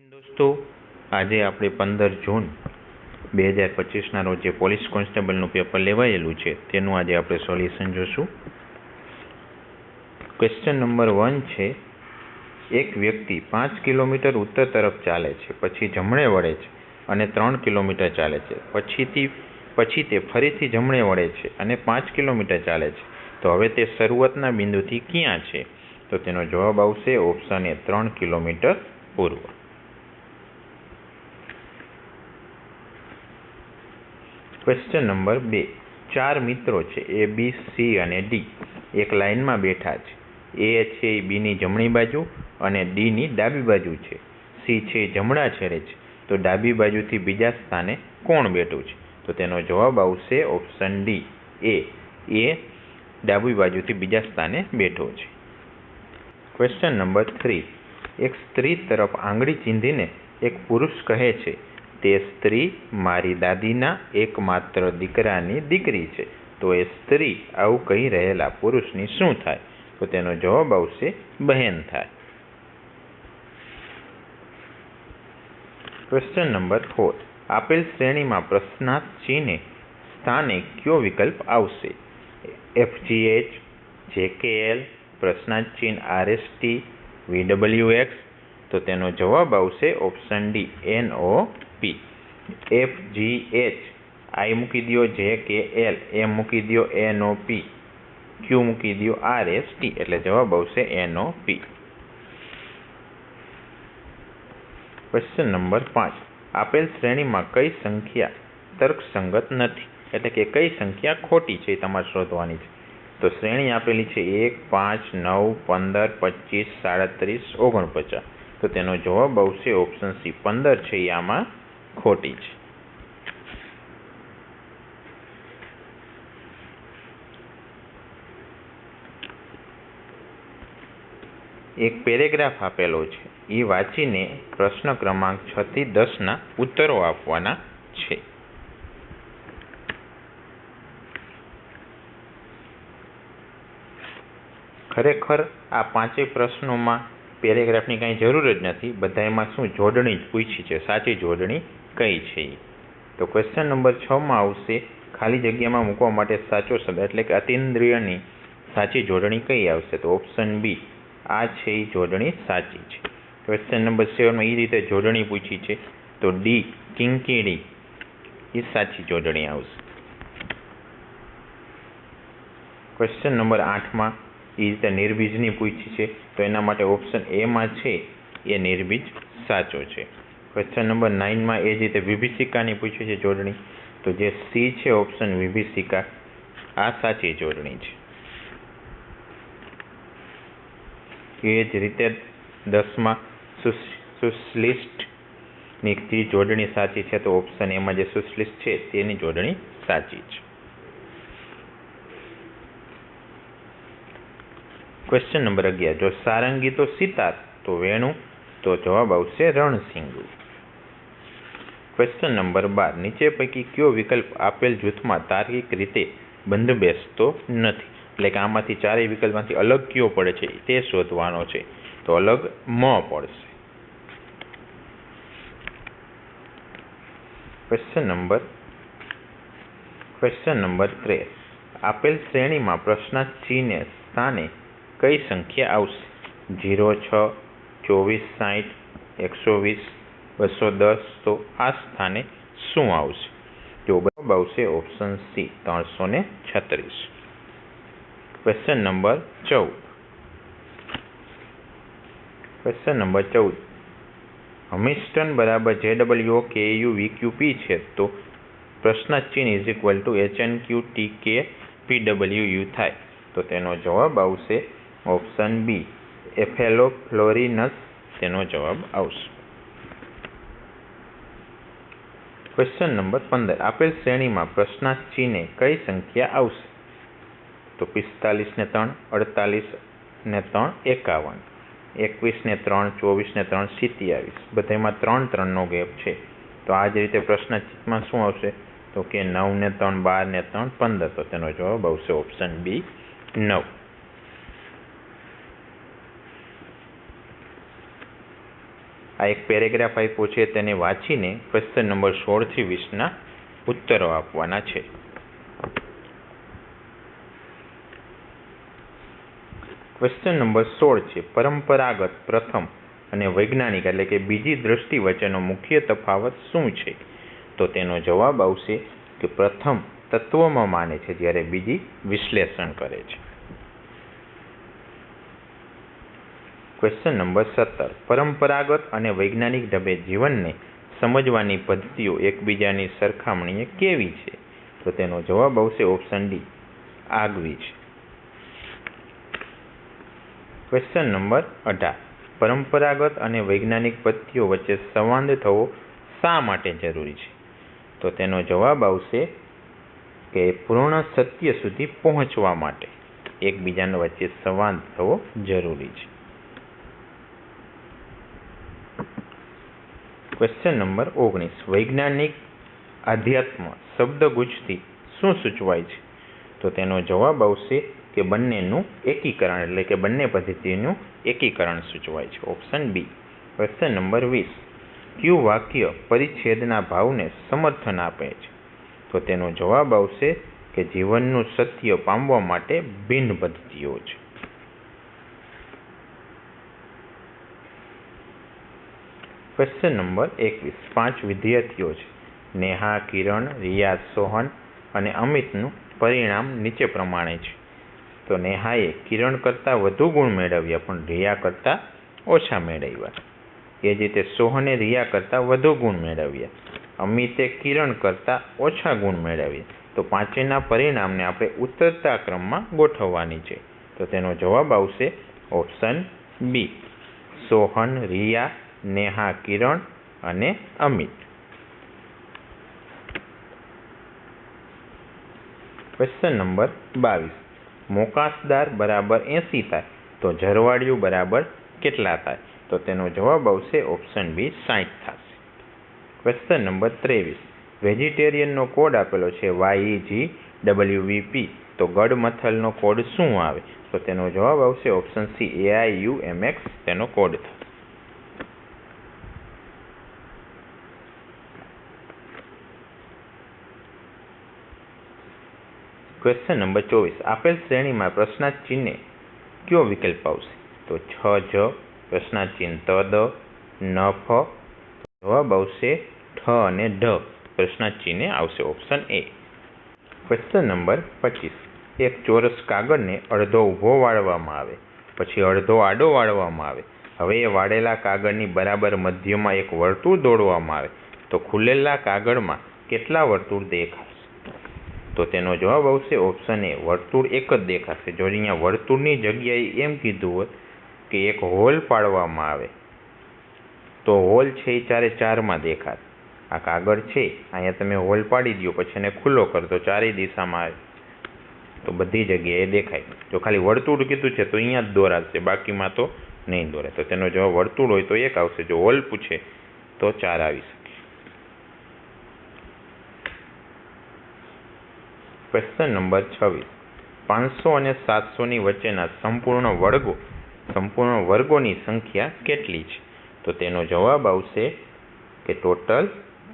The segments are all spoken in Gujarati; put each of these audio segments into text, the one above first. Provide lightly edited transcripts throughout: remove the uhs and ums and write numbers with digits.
दोस्तों आज आप 15 जून 2025 रोज पोलीस कोन्स्टेबल पेपर लेवायेलू है तेनु आज आप सोल्यूशन जोशू। क्वेश्चन नंबर 1 है, एक व्यक्ति 5 किलोमीटर उत्तर तरफ चाले छे, पछी जमणे वळे छे अने 3 किलोमीटर चाले छे, पछी ते फरीथी जमणे वळे छे अने 5 किलोमीटर चाले छे। तो हवे ते शरूआतना बिंदुथी क्यां छे? तो तेनो जवाब आवशे ऑप्शन ए 3 किलोमीटर पूर्व। क्वेश्चन नंबर 2, 4 मित्रों छे ए बी सी अने डी एक लाइन में बैठा छे। ए छे बी नी जमणी बाजू अने डी नी डाबी बाजू छे। सी छे जमणा छेड़े छे, तो डाबी बाजूथी बीजा स्थाने कोण बैठुं छे? तो तेनो जवाब आवशे ऑप्शन डी ए डाबी बाजूथी बीजा स्थाने बैठो छे। क्वेश्चन नंबर 3, एक स्त्री तरफ आंगળી चींधीने एक पुरुष कहे छे, ते स्त्री मारी दादीना एकमात्र दीकरानी दीकरी छे। तो ए स्त्री आवुं कही रहेला पुरुषनी शुं थाय? तो तेनो जवाब आवशे बहेन थाय। क्वेश्चन नंबर 4, आपेल श्रेणी में प्रश्नार्थ चिन्ह स्थाने क्यो विकल्प आवशे? FGH, JKL, प्रश्नार्थ चिन्ह RST, VWX। तो तेनो जवाब आवशे option D NOP। FGH I मूकी दियो, JKL M मूकी दियो, NOP Q मूकी दियो, RST एटले जवाब आवशे NOP। क्वेश्चन नंबर 5, आपेल श्रेणी में कई संख्या तर्कसंगत नहीं, एटले के कई संख्या खोटी है तमारे शोधवानी है। तो श्रेणी आपेली है 1, 5, 9, 15, 25, 37, 49। तो तेनो जवाब आवशे ऑप्शन सी 15 है आमां खोटी है। एक पेरेग्राफ आपेलो है, ये वाँचीने प्रश्न क्रमांक 6 થી 10 ना उत्तरों आपवाना छे। खरेखर आ 5 प्रश्नों में पेरेग्राफ की कई जरूर ज नहीं, बधाएमां शुं जोड़णी ज पूछी है, साची जोड़णी कई छे। तो क्वेश्चन नंबर 6 में आवशे खाली जग्या में मूकवा माटे साचो शब्द एटले के अतीन्द्रियनी साची जोड़णी कई आवशे? तो ऑप्शन बी आ छे ई जोड़णी साची छे। क्वेश्चन नंबर 7 में ई रीते जोड़णी पूछी है, तो डी किंकीड़ी ई साची जोड़णी आवशे। क्वेश्चन नंबर 8 में ई रीते निर्बीजनी पूछी है, तो एना माटे ऑप्शन ए में छे ए निर्बीज साचो छे। क्वेश्चन नंबर 9 में ए रीते विभीषिकानी पूछी है जोड़णी, तो जे सी है ऑप्शन विभीषिका आ साची जोड़णी छे। ए ज रीते 10 में सुश्लिष्ट नी जोड़णी साची है, तो ऑप्शन ए में जे सुश्लिष्ट है तेनी जोड़णी साची छे। क्वेश्चन नंबर 11, जो सारंगी तो सितार तो वेणु, तो जवाब आवशे रणसिंगु। क्वेश्चन नंबर 12, नीचे पैकी क्यो विकल्प आपेल जूथ में तार्किक रीते बंधबेसतो नथी? એટલે કે આમાંથી ચારેય વિકલ્પમાંથી અલગ કયો પડે છે તે શોધવાનો છે। તો અલગ મ પડશે। क्वेश्चन नंबर 13, आपेल श्रेणी में प्रश्नार्थ चिन्ह स्थाने कई संख्या आवशे? 0, 6, 24, 60, 120, 210। तो आ स्थाने शुं आवशे? तो जवाब आवशे ऑप्शन सी 336। क्वेश्चन नंबर 14, हमिस्टन बराबर JWO KU VQP है, तो प्रश्नार्थ चिन्ह is equal to HNQ TK PWU थाय। तो तेनो जवाब आवशे ऑप्शन बी एफेलोफ्लोरिनस तेनो जवाब आवशे। क्वेश्चन नंबर 15, आपेल श्रेणी में प्रश्नार्थ चिन्ह कई संख्या आवशे? तो 45 ने 3, 48 ने 3, 51, 21 ने 3, 24 ने 3, 27। बधामां 3-3 नो गेप है। तो आ ज रीते प्रश्नार्थ में शुं आवशे? तो कि 9 ने 3, 12 ने 3, 15। तो तेनो जवाब आवशे ऑप्शन बी 9। આ એક પેરેગ્રાફ આપ્યો છે, તેને વાંચીને ક્વેશ્ચન નંબર 16 થી 20ના ઉત્તરો આપવાના છે. ક્વેશ્ચન નંબર 16 છે, પરંપરાગત પ્રથમ અને વૈજ્ઞાનિક એટલે કે બીજી દ્રષ્ટિ વચ્ચેનો મુખ્ય તફાવત શું છે? તો તેનો જવાબ આવશે કે પ્રથમ તત્વમાં માને છે, જ્યારે બીજી વિશ્લેષણ કરે છે. ક્વેશ્ચન નંબર 17, પરંપરાગત અને વૈજ્ઞાનિક ઢબે જીવનને સમજવાની પદ્ધતિઓ એકબીજાની સરખામણીએ કેવી છે? તો તેનો જવાબ આવશે ઓપ્શન ડી, આગવી છે. ક્વેશ્ચન નંબર 18, પરંપરાગત અને વૈજ્ઞાનિક પદ્ધતિઓ વચ્ચે સંવાદ થવો શા માટે જરૂરી છે? તો તેનો જવાબ આવશે કે પૂર્ણ સત્ય સુધી પહોંચવા માટે એકબીજાના વચ્ચે સંવાદ થવો જરૂરી છે. ક્વેશ્ચન નંબર 19, વૈજ્ઞાનિક આધ્યાત્મ શબ્દગુચ્છથી શું સૂચવાય છે? તો તેનો જવાબ આવશે કે બંનેનું એકીકરણ એટલે કે બંને પદ્ધતિનું એકીકરણ સૂચવાય છે. Option B. ક્વેશ્ચન નંબર 20, કયું વાક્ય પરિચ્છેદના ભાવને સમર્થન આપે છે? તો તેનો જવાબ આવશે કે જીવનનું સત્ય પામવા માટે ભિન્ન પદ્ધતિઓ છે. ક્વેશ્ચન નંબર 21, 5 વિદ્યાર્થીઓ છે. નેહા, કિરણ, રિયાઝ, સોહન અને અમિતનું પરિણામ નીચે પ્રમાણે છે. તો નેહાએ કિરણ કરતાં વધુ ગુણ મેળવ્યા પણ રિયા કરતાં ઓછા મેળવ્યા. એ જ રીતે સોહને રિયા કરતાં વધુ ગુણ મેળવ્યા, અમિતે કિરણ કરતાં ઓછા ગુણ મેળવ્યા. તો પાંચેયના પરિણામને આપણે ઉતરતા ક્રમમાં ગોઠવવાની છે. તો તેનો જવાબ આવશે ઓપ્શન બી, સોહન, રિયા, નેહા, કિરણ અને અમિત. ક્વેશ્ચન નંબર 22, મોકાસદાર બરાબર 80 થાય તો ઝરવાડિયું બરાબર કેટલા થાય? તો તેનો જવાબ આવશે ઓપ્શન બી, 60 થશે. ક્વેશ્ચન નંબર 23, વેજીટેરિયનનો કોડ આપેલો છે YEGWVP, તો ગડમથલનો કોડ શું આવે? તો તેનો જવાબ આવશે ઓપ્શન સી, AIUMX તેનો કોડ થાય. ક્વેશ્ચન નંબર 24, આપેલ શ્રેણીમાં પ્રશ્નાર્થ ચિહ્ને કયો વિકલ્પ આવશે? તો છ જ, પ્રશ્નાર્થ ચિહ્ન ત દ, ન ફ. જવાબ આવશે ઠ અને ઢ પ્રશ્નાર્થ ચિહ્ને આવશે ઓપ્શન એ. ક્વેશ્ચન નંબર 25, એક ચોરસ કાગળને અડધો ઊભો વાળવામાં આવે, પછી અડધો આડો વાળવામાં આવે. હવે એ વાળેલા કાગળની બરાબર મધ્યમાં એક વર્તુળ દોરવામાં આવે તો ખુલેલા કાગળમાં કેટલા વર્તુળ દેખાશે? તો તેનો જવાબ આવશે ઓપ્શન એ, વર્તુળ એક જ દેખાશે. જો અહીંયા વર્તુળની જગ્યાએ એમ કીધું હોત કે એક હોલ પાડવામાં આવે તો હોલ છે એ 4 દેખાત. આ કાગળ છે, અહીંયા તમે હોલ પાડી દો, પછી એને ખુલ્લો કરો તો 4 દિશામાં આવે તો બધી જગ્યાએ દેખાય. જો ખાલી વર્તુળ કીધું છે તો અહીંયા જ દોરાશે, બાકીમાં તો નહીં દોરે. તો તેનો જવાબ વર્તુળ હોય તો 1 આવશે, જો હોલ પૂછે તો 4 આવી શકે. ક્વેશ્ચન નંબર 26, 500 અને 700ની વચ્ચેના સંપૂર્ણ વર્ગોની સંખ્યા કેટલી છે? તો તેનો જવાબ આવશે કે ટોટલ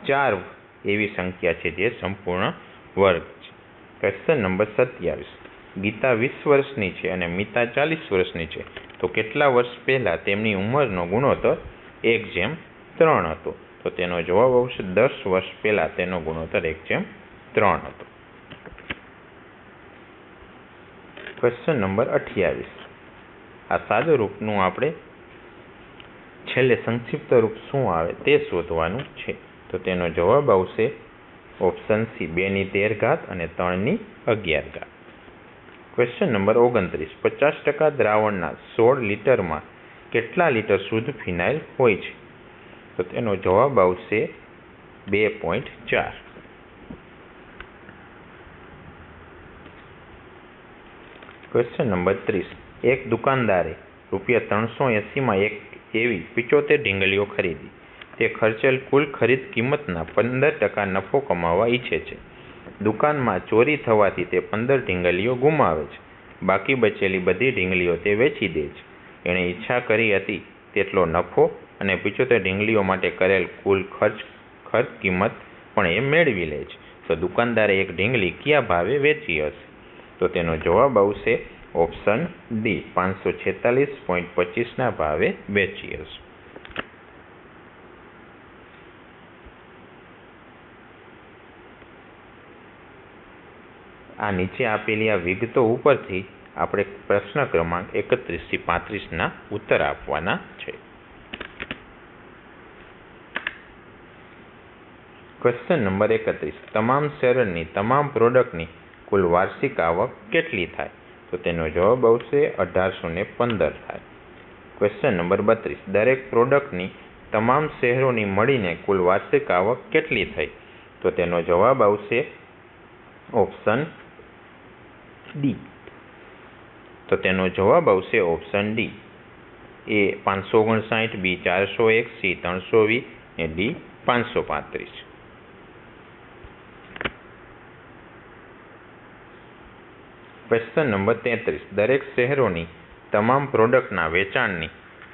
4 એવી સંખ્યા છે જે સંપૂર્ણ વર્ગ છે. ક્વેશ્ચન નંબર 27, ગીતા 20 વર્ષની છે અને મિતા 40 વર્ષની છે, તો કેટલા વર્ષ પહેલા તેમની ઉંમરનો ગુણોત્તર 1:3 હતો? તો તેનો જવાબ આવશે 10 વર્ષ પહેલા તેનો ગુણોત્તર 1:3 હતો. ક્વેશ્ચન નંબર 28, આ સાદું રૂપનું આપણે છેલ્લે સંક્ષિપ્ત રૂપ શું આવે તે શોધવાનું છે. તો તેનો જવાબ આવશે ઓપ્શન સી, 2 ઘાત અને 3 ઘાત. ક્વેશ્ચન નંબર 29, 50% દ્રાવણના 16 લીટરમાં કેટલા લીટર શુદ્ધ ફિનાઇલ હોય છે? તો તેનો જવાબ આવશે 2.4. ક્વેશ્ચન નંબર 30, એક દુકાનદારે ₹380માં એક એવી 75 ઢીંગલીઓ ખરીદી. તે ખર્ચેલ કુલ ખરીદ કિંમતના 15% નફો કમાવવા ઈચ્છે છે. દુકાનમાં ચોરી થવાથી તે 15 ઢીંગલીઓ ગુમાવે છે. બાકી બચેલી બધી ઢીંગલીઓ તે વેચી દે છે. એણે ઈચ્છા કરી હતી તેટલો નફો અને 75 ઢીંગલીઓ માટે કરેલ કુલ ખર્ચ કિંમત પણ એ મેળવી લે છે. તો દુકાનદારે એક ઢીંગલી કયા ભાવે વેચી હશે? તો તેનો જવાબ આવશે ઓપ્શન ડી, 546.25 ભાવે વેચી હશે. આ નીચે આપેલી આ વિગતો ઉપરથી આપણે પ્રશ્ન ક્રમાંક 31 થી 35 ઉત્તર આપવાના છે. Question number 31. તમામ શેરની તમામ પ્રોડક્ટની કુલ વાર્ષિક આવક કેટલી થાય? તો તેનો જવાબ આવશે 1815 થાય. Question number 32. દરેક પ્રોડક્ટની તમામ શહેરોની મળીને કુલ વાર્ષિક આવક કેટલી થઈ? તો તેનો જવાબ આવશે ઓપ્શન ડી. તો તેનો જવાબ આવશે ઓપ્શન ડી. એ 559, બી 401, સી 320 અને ડી 535. Question number 33. દરેક શહેરોની તમામ પ્રોડક્ટના વેચાણની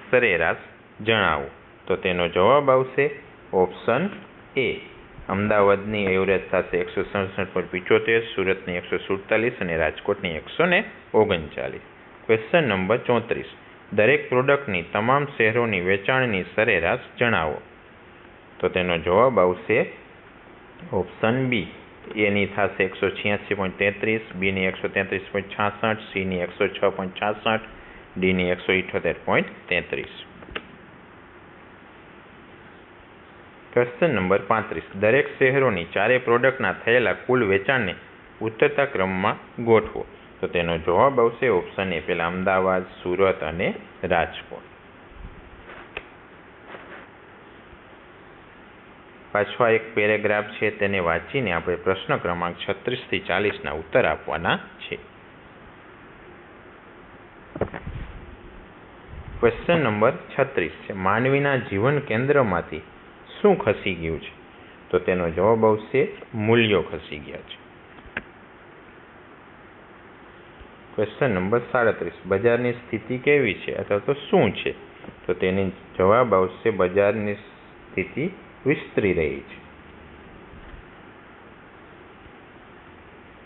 સરેરાશ જણાવો. તો તેનો જવાબ આવશે ઓપ્શન એ. અમદાવાદની એવરેજ થશે 167.75, સુરતની 147 અને રાજકોટની 139. Question number 34. દરેક પ્રોડક્ટની તમામ શહેરોની વેચાણની સરેરાશ જણાવો. તો તેનો જવાબ આવશે ઓપ્શન બી. એની થશે 186.33, બીની 133.66, સીની 106.66, ડીની 178.33. Question number 35. દરેક શહેરોની ચારેય પ્રોડક્ટના થયેલા કુલ વેચાણને ઉતરતા ક્રમમાં ગોઠવો. તો તેનો જવાબ આવશે ઓપ્શન એ. પહેલા અમદાવાદ, સુરત અને રાજકોટ. પાછો એક પેરેગ્રાફ છે, તેને વાંચીને આપણે પ્રશ્ન ક્રમાંક 36 થી 40 ઉત્તર આપવાના છે. ક્વેશ્ચન નંબર 36 છે. માનવીના જીવન કેન્દ્રમાંથી શું ખસી ગયું છે? તો તેનો જવાબ આવશે મૂલ્યો ખસી ગયા છે. Question number 37. બજારની સ્થિતિ કેવી છે અથવા તો શું છે? તો તેની જવાબ આવશે બજારની સ્થિતિ વિસ્તરી રહી છે.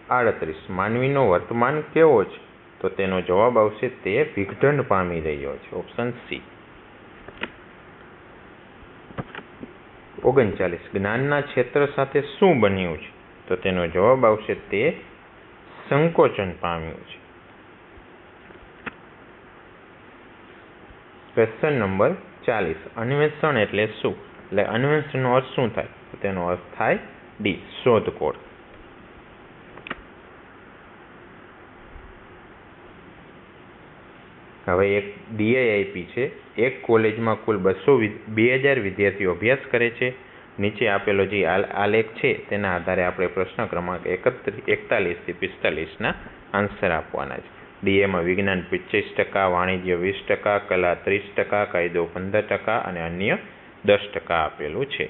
38. માનવીનો વર્તમાન કેવો છે? તો તેનો જવાબ આવશે તે વિઘટન પામી રહ્યો છે. Option C. 39. જ્ઞાનના ક્ષેત્ર સાથે શું બન્યું છે? તો તેનો જવાબ આવશે તે સંકોચન પામ્યું છે. Question number 40. અન્વેષણ એટલે શું? એટલે અન્વેષણનો અર્થ શું થાય? તો તેનો અર્થ થાય ડી, શોધખોળ. હવે એક ડીઆઈ આપી છે. એક કોલેજમાં કુલ 2000 વિદ્યાર્થીઓ અભ્યાસ કરે છે. નીચે આપેલો જે આલેખ છે તેના આધારે આપણે પ્રશ્ન ક્રમાંક 41 થી 45 આન્સર આપવાના છે. ડીએમાં વિજ્ઞાન 25%, વાણિજ્ય 20%, કલા 30%, કાયદો 15% અને અન્ય 10% આપેલું છે.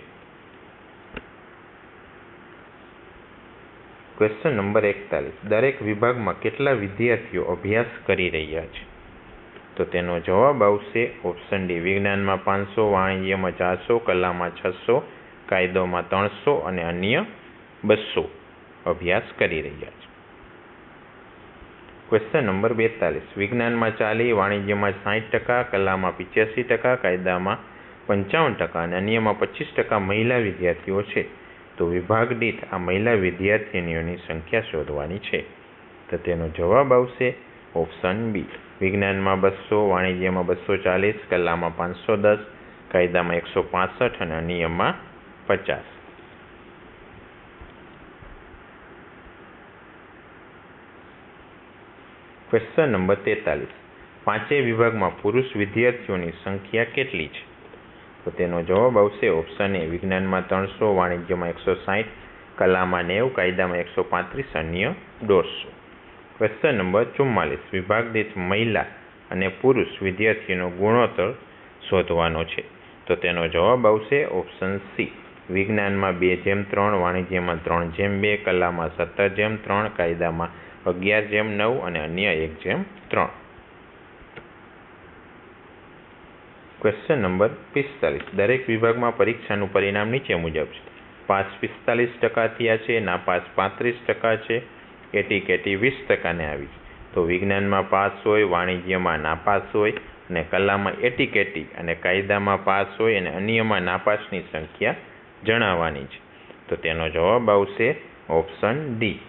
Question number 41. દરેક વિભાગમાં કેટલા વિદ્યાર્થીઓ અભ્યાસ કરી રહ્યા છે? તો તેનો જવાબ આવશે ઓપ્શન ડી. વિજ્ઞાનમાં 500, વાણિજ્યમાં 400, કલામાં 600, કાયદોમાં 300 અને અન્ય 200 અભ્યાસ કરી રહ્યા છે. Question number 42. વિજ્ઞાનમાં 40, વાણિજ્યમાં 60%, કલામાં 85%, કાયદામાં 55% અને અન્યમાં 25% મહિલા વિદ્યાર્થીઓ છે. તો વિભાગ દીઠ આ મહિલા વિદ્યાર્થીનીઓની સંખ્યા શોધવાની છે. તો તેનો જવાબ આવશે ઓપ્શન બી. વિજ્ઞાનમાં 200, વાણિજ્યમાં 240, કલામાં 510, કાયદામાં 165 અને અન્યમાં 50. Question number 43. પાંચેય વિભાગમાં પુરુષ વિદ્યાર્થીઓની સંખ્યા કેટલી છે? તો તેનો જવાબ આવશે ઓપ્શન એ. વિજ્ઞાનમાં 300, વાણિજ્યમાં 160, કલામાં 90, કાયદામાં 135, અન્ય 150. Question number 44. વિભાગ દીઠ મહિલા અને પુરુષ વિદ્યાર્થીઓનો ગુણોત્તર શોધવાનો છે. તો તેનો જવાબ આવશે ઓપ્શન સી. વિજ્ઞાનમાં 2:3, વાણિજ્યમાં 3:2, કલામાં 17:3, કાયદામાં 11:9 અને અન્ય 1:3. ક્વેશ્ચન નંબર 45 દરેક વિભાગમાં પરીક્ષાનું પરિણામ નીચે મુજબ છે. પાસ 45% થયા છે, નાપાસ 35% છે, એટી 20%ને આવી છે. તો વિજ્ઞાનમાં પાસ હોય, વાણિજ્યમાં નાપાસ હોય અને કલામાં એટી અને કાયદામાં પાસ હોય અને અન્યમાં નાપાસની સંખ્યા જણાવવાની છે. તો તેનો જવાબ આવશે ઓપ્શન ડી,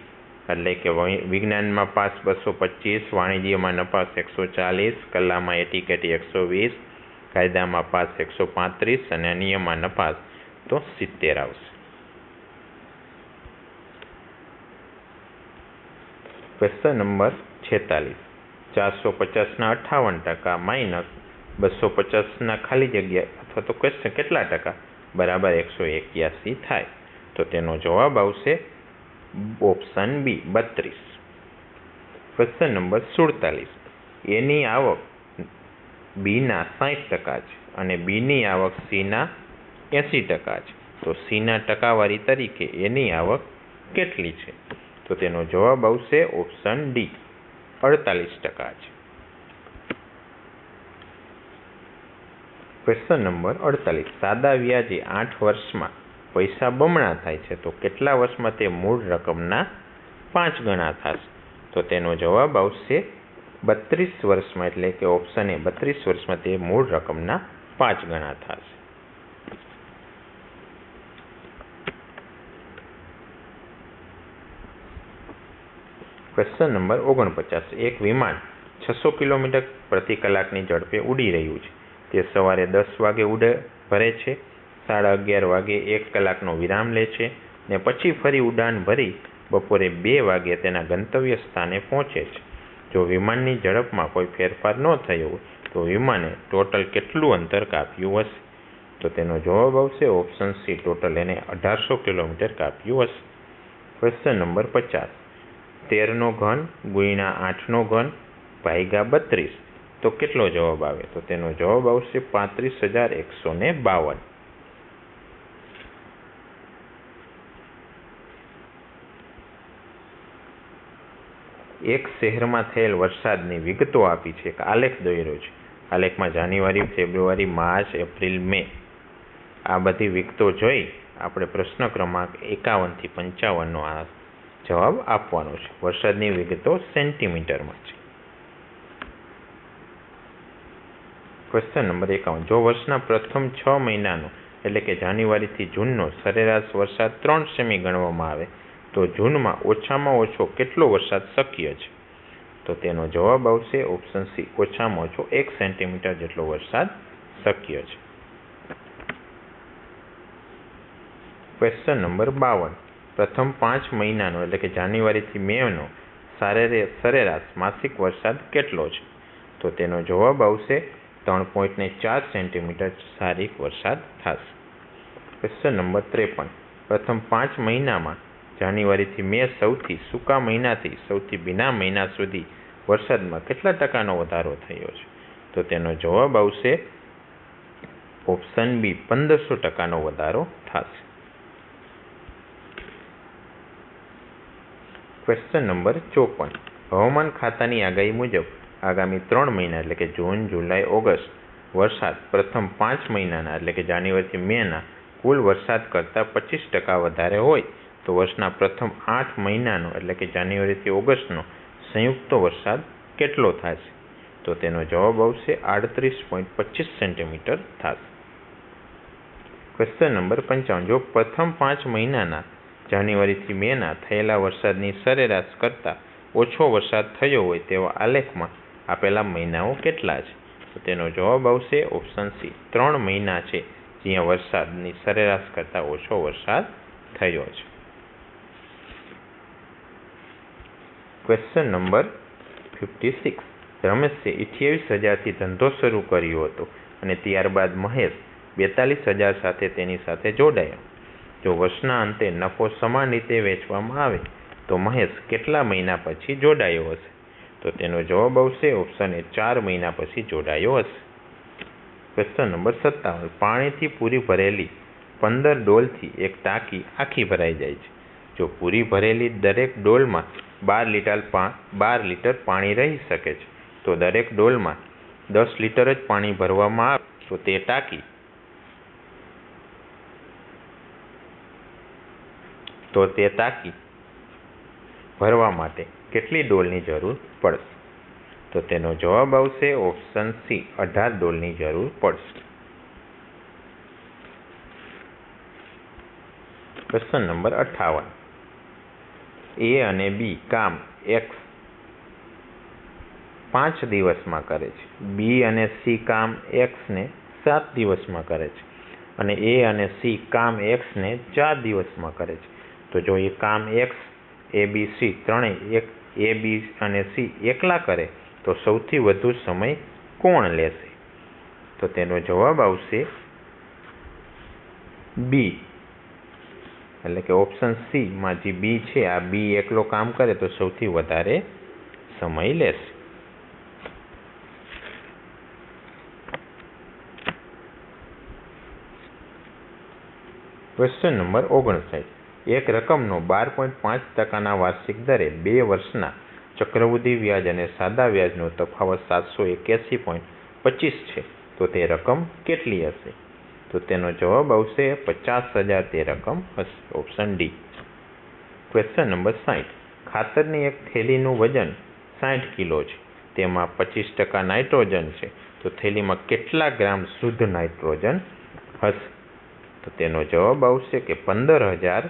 એટલે કે વિજ્ઞાનમાં પાસ 225, વાણિજ્યમાં નપાસ 140, કલામાં એટી 120, કાયદામાં પાસ 135 અને અન્યમાં નપાસ તો 70 આવશે. ક્વેશ્ચન નંબર 46 450ના 58% માઇનસ 250ના ખાલી જગ્યા અથવા તો ક્વેશ્ચન કેટલા ટકા બરાબર 181 થાય. તો તેનો જવાબ આવશે ઓપ્શન બી 32. ક્વેશ્ચન નંબર 47 એની આવક બીના 60% છે અને બીની આવક સીના 80% છે. તો સીના ટકાવારી તરીકે એની આવક કેટલી છે? તો તેનો જવાબ આવશે ઓપ્શન ડી 48% છે. ક્વેશ્ચન નંબર 48 સાદા વ્યાજે 8 વર્ષમાં પૈસા બમણા થાય છે, તો કેટલા વર્ષમાં તે મૂળ રકમના 5 ગણા થશે? તો તેનો જવાબ આવશે 32 વર્ષમાં, એટલે કે ઓપ્શન એ 32 વર્ષમાં તે મૂળ રકમના 5 ગણા થશે. ક્વેશ્ચન નંબર 49 એક વિમાન 600 કિલોમીટર પ્રતિ કલાકની ઝડપે ઉડી રહ્યું છે. તે સવારે 10 વાગે ભરે છે, 11:30 વાગે 1 કલાકનો વિરામ લે છે ને પછી ફરી ઉડાન ભરી બપોરે 2 વાગે તેના ગંતવ્ય સ્થાને પહોંચે છે. જો વિમાનની ઝડપમાં કોઈ ફેરફાર ન થયો હોય તો વિમાને ટોટલ કેટલું અંતર કાપ્યું હશે? તો તેનો જવાબ આવશે ઓપ્શન સી, ટોટલ એને 1800 કિલોમીટર કાપ્યું હશે. ક્વેશ્ચન નંબર 50 13નો ઘન ગુણ્યા 8નો ઘન ભાગ્યા 32 તો કેટલો જવાબ આવે? તો તેનો જવાબ આવશે 35,152. એક શહેરમાં થયેલ વરસાદની વિગતો આપી છે, એક આલેખ દોર્યો છે. આલેખમાં જાન્યુઆરી, ફેબ્રુઆરી, માર્ચ, એપ્રિલ, મે આ બધી વિગતો જોઈ આપણે પ્રશ્ન ક્રમાંક 51 થી 55નો આ જવાબ આપવાનો છે. વરસાદની વિગતો સેન્ટીમીટરમાં છે. ક્વેશ્ચન નંબર 51 જો વર્ષના પ્રથમ 6 મહિનાનો એટલે કે જાન્યુઆરીથી જૂનનો સરેરાશ વરસાદ 3 સેમી ગણવામાં આવે તો જૂનમાં ઓછામાં ઓછો કેટલો વરસાદ શક્ય છે? તો તેનો જવાબ આવશે ઓપ્શન સી, ઓછામાં ઓછો 1 સેન્ટીમીટર જેટલો વરસાદ શક્ય છે. ક્વેશ્ચન નંબર 52 પ્રથમ 5 મહિનાનો એટલે કે જાન્યુઆરીથી મેનો સરેરાશ માસિક વરસાદ કેટલો છે? તો તેનો જવાબ આવશે 3.4 સેન્ટીમીટર સારિક વરસાદ થશે. ક્વેશ્ચન નંબર 53 પ્રથમ 5 મહિનામાં જાન્યુઆરીથી મે સૌથી સૂકા મહિનાથી સૌથી ભીના મહિના સુધી વરસાદમાં કેટલા ટકાનો વધારો થયો છે? તો તેનો જવાબ આવશે ઓપ્શન બી, 1500% વધારો થશે. ક્વેશ્ચન નંબર 54 હવામાન ખાતાની આગાહી મુજબ આગામી 3 મહિના એટલે કે જૂન, જુલાઈ, ઓગસ્ટ વરસાદ પ્રથમ 5 મહિનાના એટલે કે જાન્યુઆરીથી મેના કુલ વરસાદ કરતાં 25% વધારે હોય તો વર્ષના પ્રથમ 8 મહિનાનો એટલે કે જાન્યુઆરીથી ઓગસ્ટનો સંયુક્ત વરસાદ કેટલો થશે? તો તેનો જવાબ આવશે 38.25 સેન્ટીમીટર થશે. ક્વેશ્ચન નંબર 55 જો પ્રથમ 5 મહિનાના જાન્યુઆરીથી મેના થયેલા વરસાદની સરેરાશ કરતાં ઓછો વરસાદ થયો હોય તેવા આલેખમાં આપેલા મહિનાઓ કેટલા છે? તો તેનો જવાબ આવશે ઓપ્શન સી, 3 મહિના છે જ્યાં વરસાદની સરેરાશ કરતાં ઓછો વરસાદ થયો છે. ક્વેશ્ચન નંબર 56 રમેશે 28,000થી ધંધો શરૂ કર્યો હતો અને ત્યારબાદ મહેશ 42,000 સાથે તેની સાથે જોડાયો. જો વર્ષના અંતે નફો સમાન રીતે વેચવામાં આવે તો મહેશ કેટલા મહિના પછી જોડાયો હશે? તો તેનો જવાબ આવશે ઓપ્શન એ, 4 મહિના પછી જોડાયો હશે. ક્વેશ્ચન નંબર 57 પાણીથી પૂરી ભરેલી 15 ડોલથી એક ટાંકી આખી ભરાઈ જાય છે. જો પૂરી ભરેલી દરેક ડોલમાં 12 લીટર પાણી રહી શકે છે તો દરેક ડોલમાં 10 લીટર જ પાણી ભરવામાં આવે તો તે ટાંકી ભરવા માટે કેટલી ડોલની જરૂર પડશે? તો તેનો જવાબ આવશે ઓપ્શન સી, 18 ડોલની જરૂર પડશે. Question number 58. એ અને બી કામ એક્સ 5 દિવસમાં કરે છે, બી અને સી કામ એક્સને 7 દિવસમાં કરે છે અને એ અને સી કામ એક્સને 4 દિવસમાં કરે છે. તો જો એ કામ એક્સ, એ બી સી ત્રણેય એ બી અને સી એકલા કરે તો સૌથી વધુ સમય કોણ લેશે? તો તેનો જવાબ આવશે બી, એટલે કે ઓપ્શન સી માં જે બી છે, આ બી એકલો કામ કરે તો સૌથી વધારે સમય લેશે. Question number 59. એક રકમનો 12.5% વાર્ષિક દરે 2 વર્ષના ચક્રવૃદ્ધિ વ્યાજ અને સાદા વ્યાજનો તફાવત 781.25 છે, તો તે રકમ કેટલી હશે? તો તેનો જવાબ આવશે 50,000 તે રકમ હશે, ઓપ્શન ડી. Question number 60. ખાતરની એક થેલીનું વજન 60 કિલો છે, તેમાં 25% નાઇટ્રોજન છે, તો થેલીમાં કેટલા ગ્રામ શુદ્ધ નાઇટ્રોજન હશે? તો તેનો જવાબ આવશે કે 15,000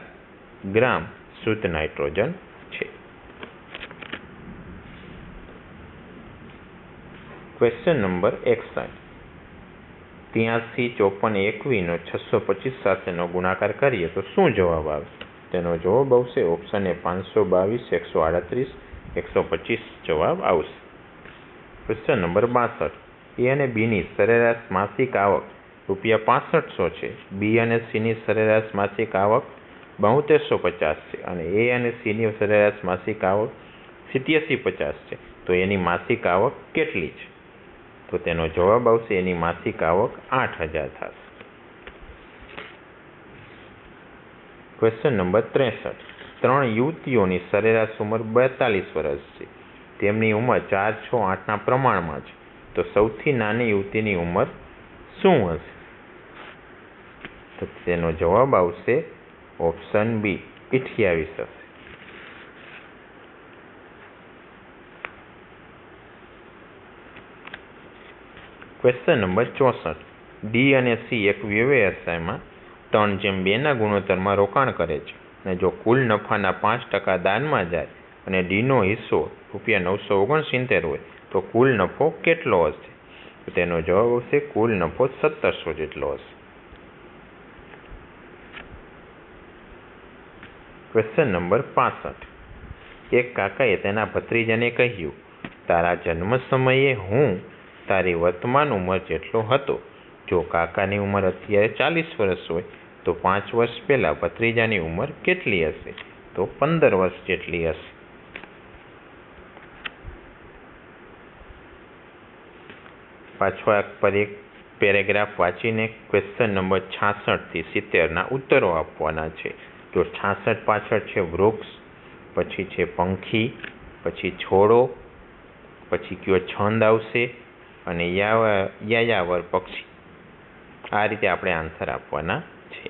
ગ્રામ શુદ્ધ નાઇટ્રોજન છે. Question number 61. 83, 54, 21 નો 625 સાથેનો ગુણાકાર કરીએ તો શું જવાબ આવશે? તેનો જવાબ આવશે ઓપ્શન એ 522, 138, 125 જવાબ આવશે. Question number 62. એ અને બીની સરેરાશ માસિક આવક ₹6500 છે, બી અને સીની સરેરાશ માસિક આવક 7250 છે અને એ અને સીની સરેરાશ માસિક આવક 8750 છે, તો એની માસિક આવક કેટલી છે? તો તેનો જવાબ આવશે એની માસિક આવક 8000 થશે. Question number 63. 3 યુવતીઓની સરેરાશ ઉંમર 42 વર્ષ છે, તેમની ઉંમર 4, 6, 8ના પ્રમાણમાં છે, તો સૌથી નાની યુવતીની ઉંમર શું હશે? તો તેનો જવાબ આવશે ઓપ્શન બી, 28 હશે. Question number 64. ડી અને સી એક વ્યવસાયમાં 3:2ના ગુણોત્તરમાં રોકાણ કરે છે અને જો કુલ નફાના 5% દાનમાં જાય અને ડીનો હિસ્સો ₹969 હોય તો કુલ નફો કેટલો હશે? તો તેનો જવાબ આવશે કુલ નફો 1700 જેટલો હશે. Question number 65. એક કાકાએ તેના ભત્રીજાને કહ્યું, તારા જન્મ સમયે હું તારી વર્તમાન ઉંમર જેટલો હતો. જો કાકાની ઉંમર અત્યારે 40 વર્ષ હોય તો 5 વર્ષ પહેલા ભત્રીજાની ઉંમર કેટલી હશે? તો 15 વર્ષ જેટલી હશે. પાછો એક પેરેગ્રાફ વાંચીને ક્વેશ્ચન નંબર 66 થી 70ના ઉત્તરો આપવાના છે. તો 66 પાછળ છે વૃક્ષ, પછી છે પંખી, પછી છોડો, પછી કયો છંદ આવશે અને યાયાવર પક્ષી. આ રીતે આપણે આન્સર આપવાના છે.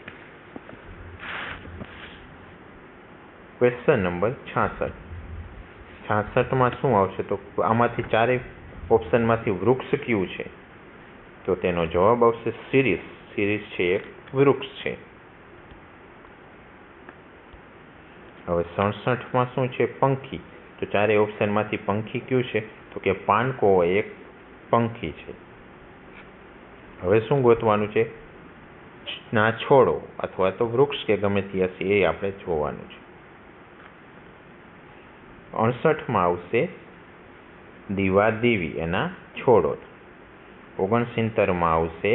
Question number 66. 66માં શું આવશે? તો આમાંથી ચારેય ઓપ્શનમાંથી વૃક્ષ કયું છે? તો તેનો જવાબ આવશે શિરીષ. શિરીષ છે એક વૃક્ષ છે. હવે 67માં શું છે? પંખી. તો ચારેય ઓપ્શનમાંથી પંખી કયું છે? તો કે પાનકો એક પંખી છે. હવે શું ગોતવાનું છે? ના છોડો અથવા તો વૃક્ષ કે ગમે તે હશે એ આપણે જોવાનું છે. 68માં આવશે દીવાદીવી એના છોડો. 69માં આવશે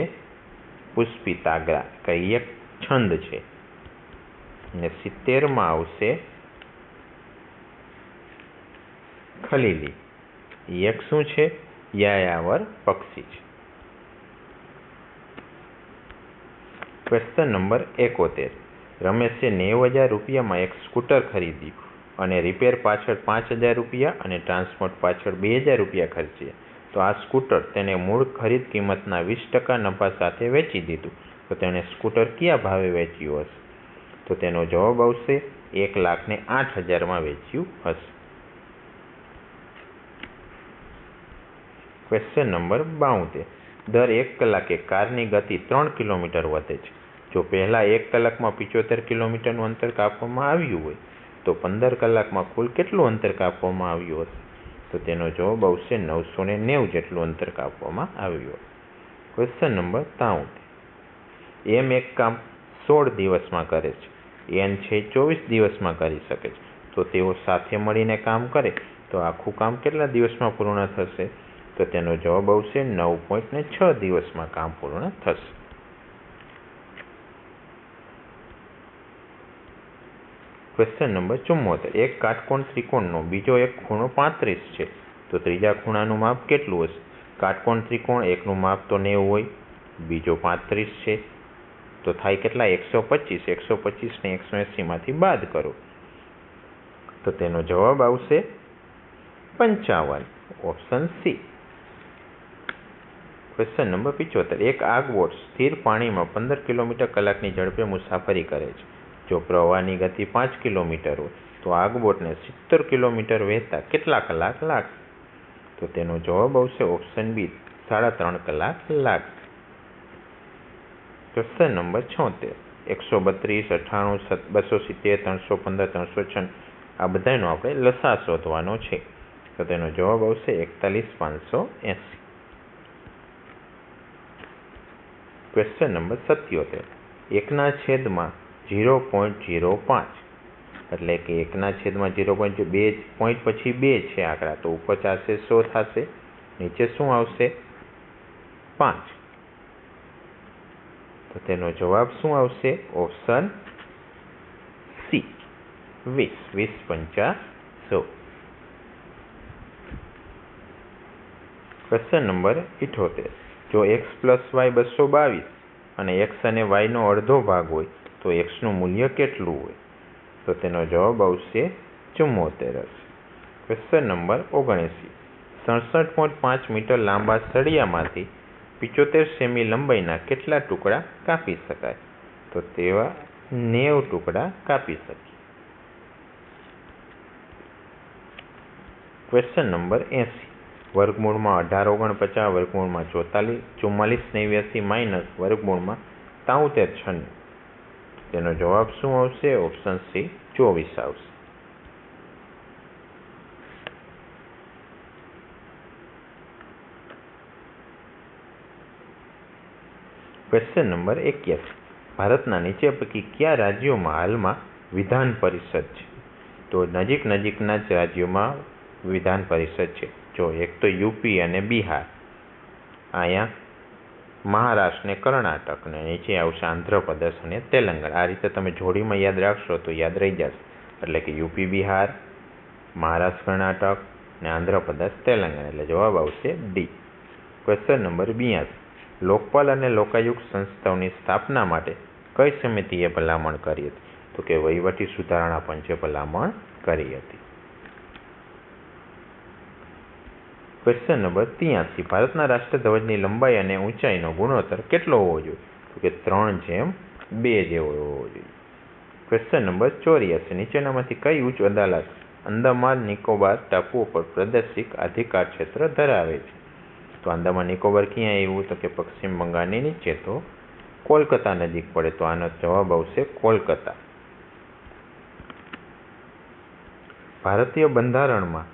પુષ્પિતાગ્રા, કઈ એક છંદ છે. અને 70માં આવશે ખલીલી, એક શું છે? યાયાવર પક્ષી છે. Question number 71. રમેશે 90,000 રૂપિયામાં એક સ્કૂટર ખરીદ્યું અને રિપેર પાછળ 5,000 રૂપિયા અને ટ્રાન્સપોર્ટ પાછળ 2,000 રૂપિયા ખર્ચ્યા. તો આ સ્કૂટર તેને મૂળ ખરીદ કિંમતના 20% નફા સાથે વેચી દીધું. તો તેણે સ્કૂટર કયા ભાવે વેચ્યું હશે? તો તેનો જવાબ આવશે 1,08,000 વેચ્યું હશે. Question number 72. દર 1 કલાકે કારની ગતિ 3 કિલોમીટર વધે છે. જો પહેલા 1 કલાકમાં 75 કિલોમીટરનું અંતર કાપવામાં આવ્યું હોય તો 15 કલાકમાં કુલ કેટલું અંતર કાપવામાં આવ્યું હશે? તો તેનો જવાબ આવશે 990 જેટલું અંતર કાપવામાં આવ્યું. Question number 73. એમ એક કામ 16 દિવસમાં કરે છે, એન છે 24 દિવસમાં કરી શકે છે. તો તેઓ સાથે મળીને કામ કરે તો આખું કામ કેટલા દિવસમાં પૂર્ણ થશે? તો તેનો જવાબ આવશે 9.6 દિવસમાં કામ પૂર્ણ થશે. Question number 74. એક કાટકોણ ત્રિકોણનો બીજો એક ખૂણો 35 છે, તો ત્રીજા ખૂણાનું માપ કેટલું હશે? કાટકોણ ત્રિકોણ એકનું માપ તો 90 હોય, બીજો 35 છે, તો થાય કેટલા? 125. 125 ને 180 માંથી બાદ કરો તો તેનો જવાબ આવશે 55. Option C. Question number 75. એક આગબોટ સ્થિર પાણીમાં 15 કિલોમીટર કલાકની ઝડપે મુસાફરી કરે છે. જો પ્રવાહની ગતિ 5 કિલોમીટર હોય તો આગબોટને 70 કિલોમીટર વહેતા કેટલા કલાક લાગશે? તો તેનો જવાબ આવશે ઓપ્શન બી, 3.5 કલાક લાગશે. Question number 76. 132, 98, 270, 315, 306 આ બધાનો આપણે લસા શોધવાનો છે. તો તેનો જવાબ આવશે 41,580. Question number 77. 1/0.05 એટલે કે 1/0.2 પોઈન્ટ પછી 2 છે આંકડા, તો ઉપર ચાલશે 100 થશે, નીચે શું આવશે? 5. તો તેનો જવાબ શું આવશે? Option C, 20. 20 × 100. Question number 78. જો x + y 222 અને x અને y નો અડધો ભાગ હોય તો x નું મૂલ્ય કેટલું હોય? તો તેનો જવાબ આવશે 74. Question number 79. 67.5 મીટર લાંબા સળિયામાંથી 75 સેમી લંબાઈના કેટલા ટુકડા કાપી શકાય? તો તેવા 90 ટુકડા કાપી શકીએ. Question number 80. વર્ગમૂળમાં 1849 વર્ગમૂળમાં 4489 માઇનસ વર્ગમૂળમાં 7396. તેનો જવાબ શું આવશે? ઓપ્શન સી, 24 આવશે. Question number 81. ભારતના નીચે પૈકી કયા રાજ્યોમાં હાલમાં વિધાન પરિષદ છે? તો નજીકના જ રાજ્યોમાં વિધાન પરિષદ છે. જો એક તો યુપી અને બિહાર, અહીંયા મહારાષ્ટ્ર ને કર્ણાટક, ને નીચે આવશે આંધ્રપ્રદેશ અને તેલંગાણા. આ રીતે તમે જોડીમાં યાદ રાખશો તો યાદ રહી જશે. એટલે કે યુપી બિહાર, મહારાષ્ટ્ર કર્ણાટક ને આંધ્રપ્રદેશ તેલંગાણા. એટલે જવાબ આવશે ડી. Question number 82. લોકપાલ અને લોકાયુક્ત સંસ્થાઓની સ્થાપના માટે કઈ સમિતિએ ભલામણ કરી હતી? તો કે વહીવટી સુધારણા પંચે ભલામણ કરી હતી. Question number 83. ભારતના રાષ્ટ્રધ્વજની લંબાઈ અને ઊંચાઈનો ગુણોત્તર કેટલો હોવો જોઈએ? તો કે 3:2 જેવો હોવો જોઈએ. Question number 84. નીચેનામાંથી કઈ ઉચ્ચ અદાલત અંદમાન નિકોબાર ટાપુઓ પર પ્રાદેશિક અધિકાર ક્ષેત્ર ધરાવે છે? તો આંદામાન નિકોબાર ક્યાં આવ્યું? તો કે પશ્ચિમ બંગાળની નીચે, તો કોલકાતા નજીક પડે. તો આનો જવાબ આવશે કોલકાતા. ભારતીય બંધારણમાં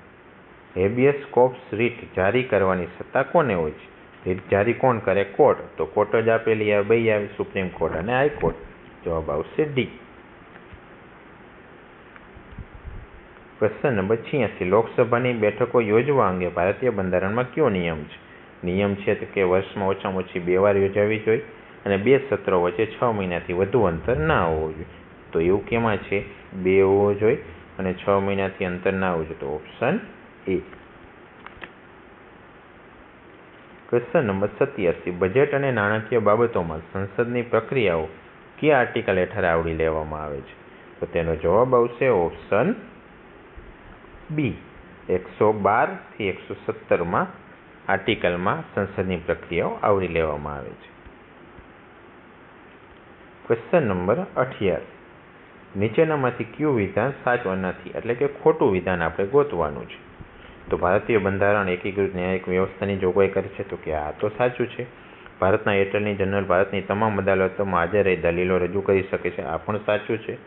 હેબિયસ કોર્પસ રીટ જારી કરવાની સત્તા કોને હોય છે? રીટ જારી કોણ કરે? કોર્ટ. તો કોર્ટ જ આપેલી આ બે આવે, સુપ્રીમ કોર્ટ અને હાઈકોર્ટ. જવાબ આવશે ડી. Question number 86. લોકસભાની બેઠકો યોજવા અંગે ભારતીય બંધારણમાં કયો નિયમ છે? નિયમ છે કે વર્ષમાં ઓછામાં ઓછી 2 વાર યોજાવી જોઈએ અને 2 સત્રો વચ્ચે 6 મહિનાથી વધુ અંતર ના હોવું જોઈએ. તો એવું કેમાં છે? 2 હોવો જોઈએ અને 6 મહિનાથી અંતર ના હોવું જોઈએ. તો option A. Question number 87. Budget અને નાણાકીય બાબતોમાં સંસદની પ્રક્રિયાઓ કયા આર્ટિકલ હેઠળ આવરી લેવામાં આવે છે? તો તેનો જવાબ આવશે ઓપ્શન બી, 112 થી 117 આર્ટિકલમાં સંસદની પ્રક્રિયાઓ આવરી લેવામાં આવે છે. Question number 18. નીચેનામાંથી કયું વિધાન સાચું નથી એટલે કે ખોટું વિધાન આપણે ગોતવાનું છે. તો ભારતીય બંધારણ એકીકૃત ન્યાયિક વ્યવસ્થાની જોગવાઈ કરે છે તો કે આ તો સાચું છે. ભારતના એટર્ની જનરલ ભારતની તમામ અદાલતોમાં હાજર રહી દલીલો રજૂ કરી શકે છે, આ પણ સાચું છે.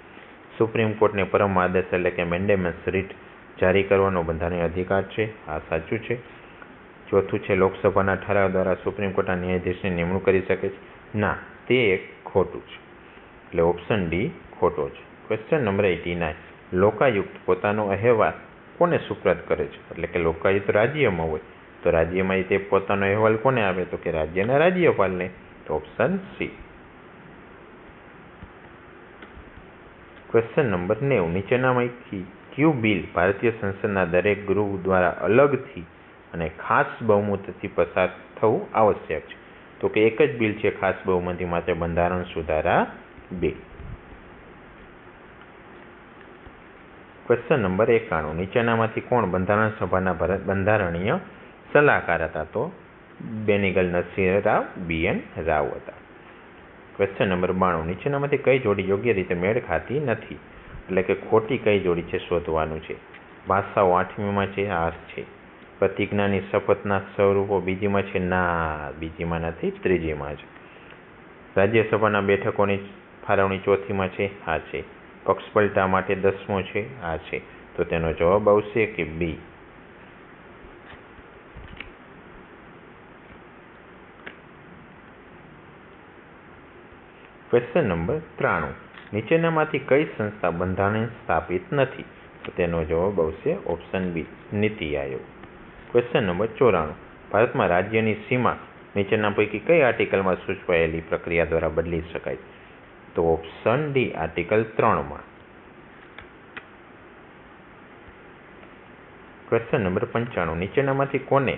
સુપ્રીમ કોર્ટને પરમ આદેશ એટલે કે મેન્ડેમસ રીટ જારી કરવાનો બંધારણીય અધિકાર છે, આ સાચું છે. ચોથું છે લોકસભાના ઠરાવ દ્વારા સુપ્રીમ કોર્ટના ન્યાયાધીશની નિમણૂક કરી શકે છે, ના તે એક ખોટું છે, એટલે ઓપ્શન ડી ખોટો છે. Question number 89. લોકાયુક્ત પોતાનો અહેવાલ કોને સુપ્રત કરે છે એટલે કે લોકાયુક્ત રાજ્યમાં હોય તો રાજ્યમાં તે પોતાનો અહેવાલ કોને આપે તો કે રાજ્યના રાજ્યપાલને, તો ઓપ્શન સી. Question number 90. નીચેનામાંથી કયું બિલ ભારતીય સંસદના દરેક ગૃહ દ્વારા અલગથી અને ખાસ બહુમતીથી પસાર થવું આવશ્યક છે તો કે એક જ બિલ છે ખાસ બહુમતી માટે બંધારણ સુધારા 2. Question number 91. નીચેનામાંથી કોણ બંધારણ સભાના બંધારણીય સલાહકાર હતા તો બેનિગલ નરસિંહ રાવ, BN રાવ હતા. Question number 92. નીચેનામાંથી કઈ જોડી યોગ્ય રીતે મેળ ખાતી નથી એટલે કે ખોટી કઈ જોડી છે શોધવાનું છે. ભાષાઓ 8મીમાં છે, આ છે. પ્રતિજ્ઞાની શપથના સ્વરૂપો બીજીમાં છે, ના બીજીમાં નથી, ત્રીજીમાં છે. રાજ્યસભાના બેઠકોની ફાળવણી ચોથીમાં છે, આ છે. પક્ષપલટા માટે 10મો છે, આ છે. તો તેનો જવાબ આવશે કે બી. Question number 93. નીચેનામાંથી કઈ સંસ્થા બંધારણ સ્થાપિત નથી તો તેનો જવાબ આવશે option B, NITI Aayog. Question number 94. ભારતમાં રાજ્યની સીમા નીચેના પૈકી કઈ આર્ટિકલમાં સૂચવાયેલી પ્રક્રિયા દ્વારા બદલી શકાય તો ઓપ્શન ડી, આર્ટિકલ 3માં. Question number 95. નીચેનામાંથી કોને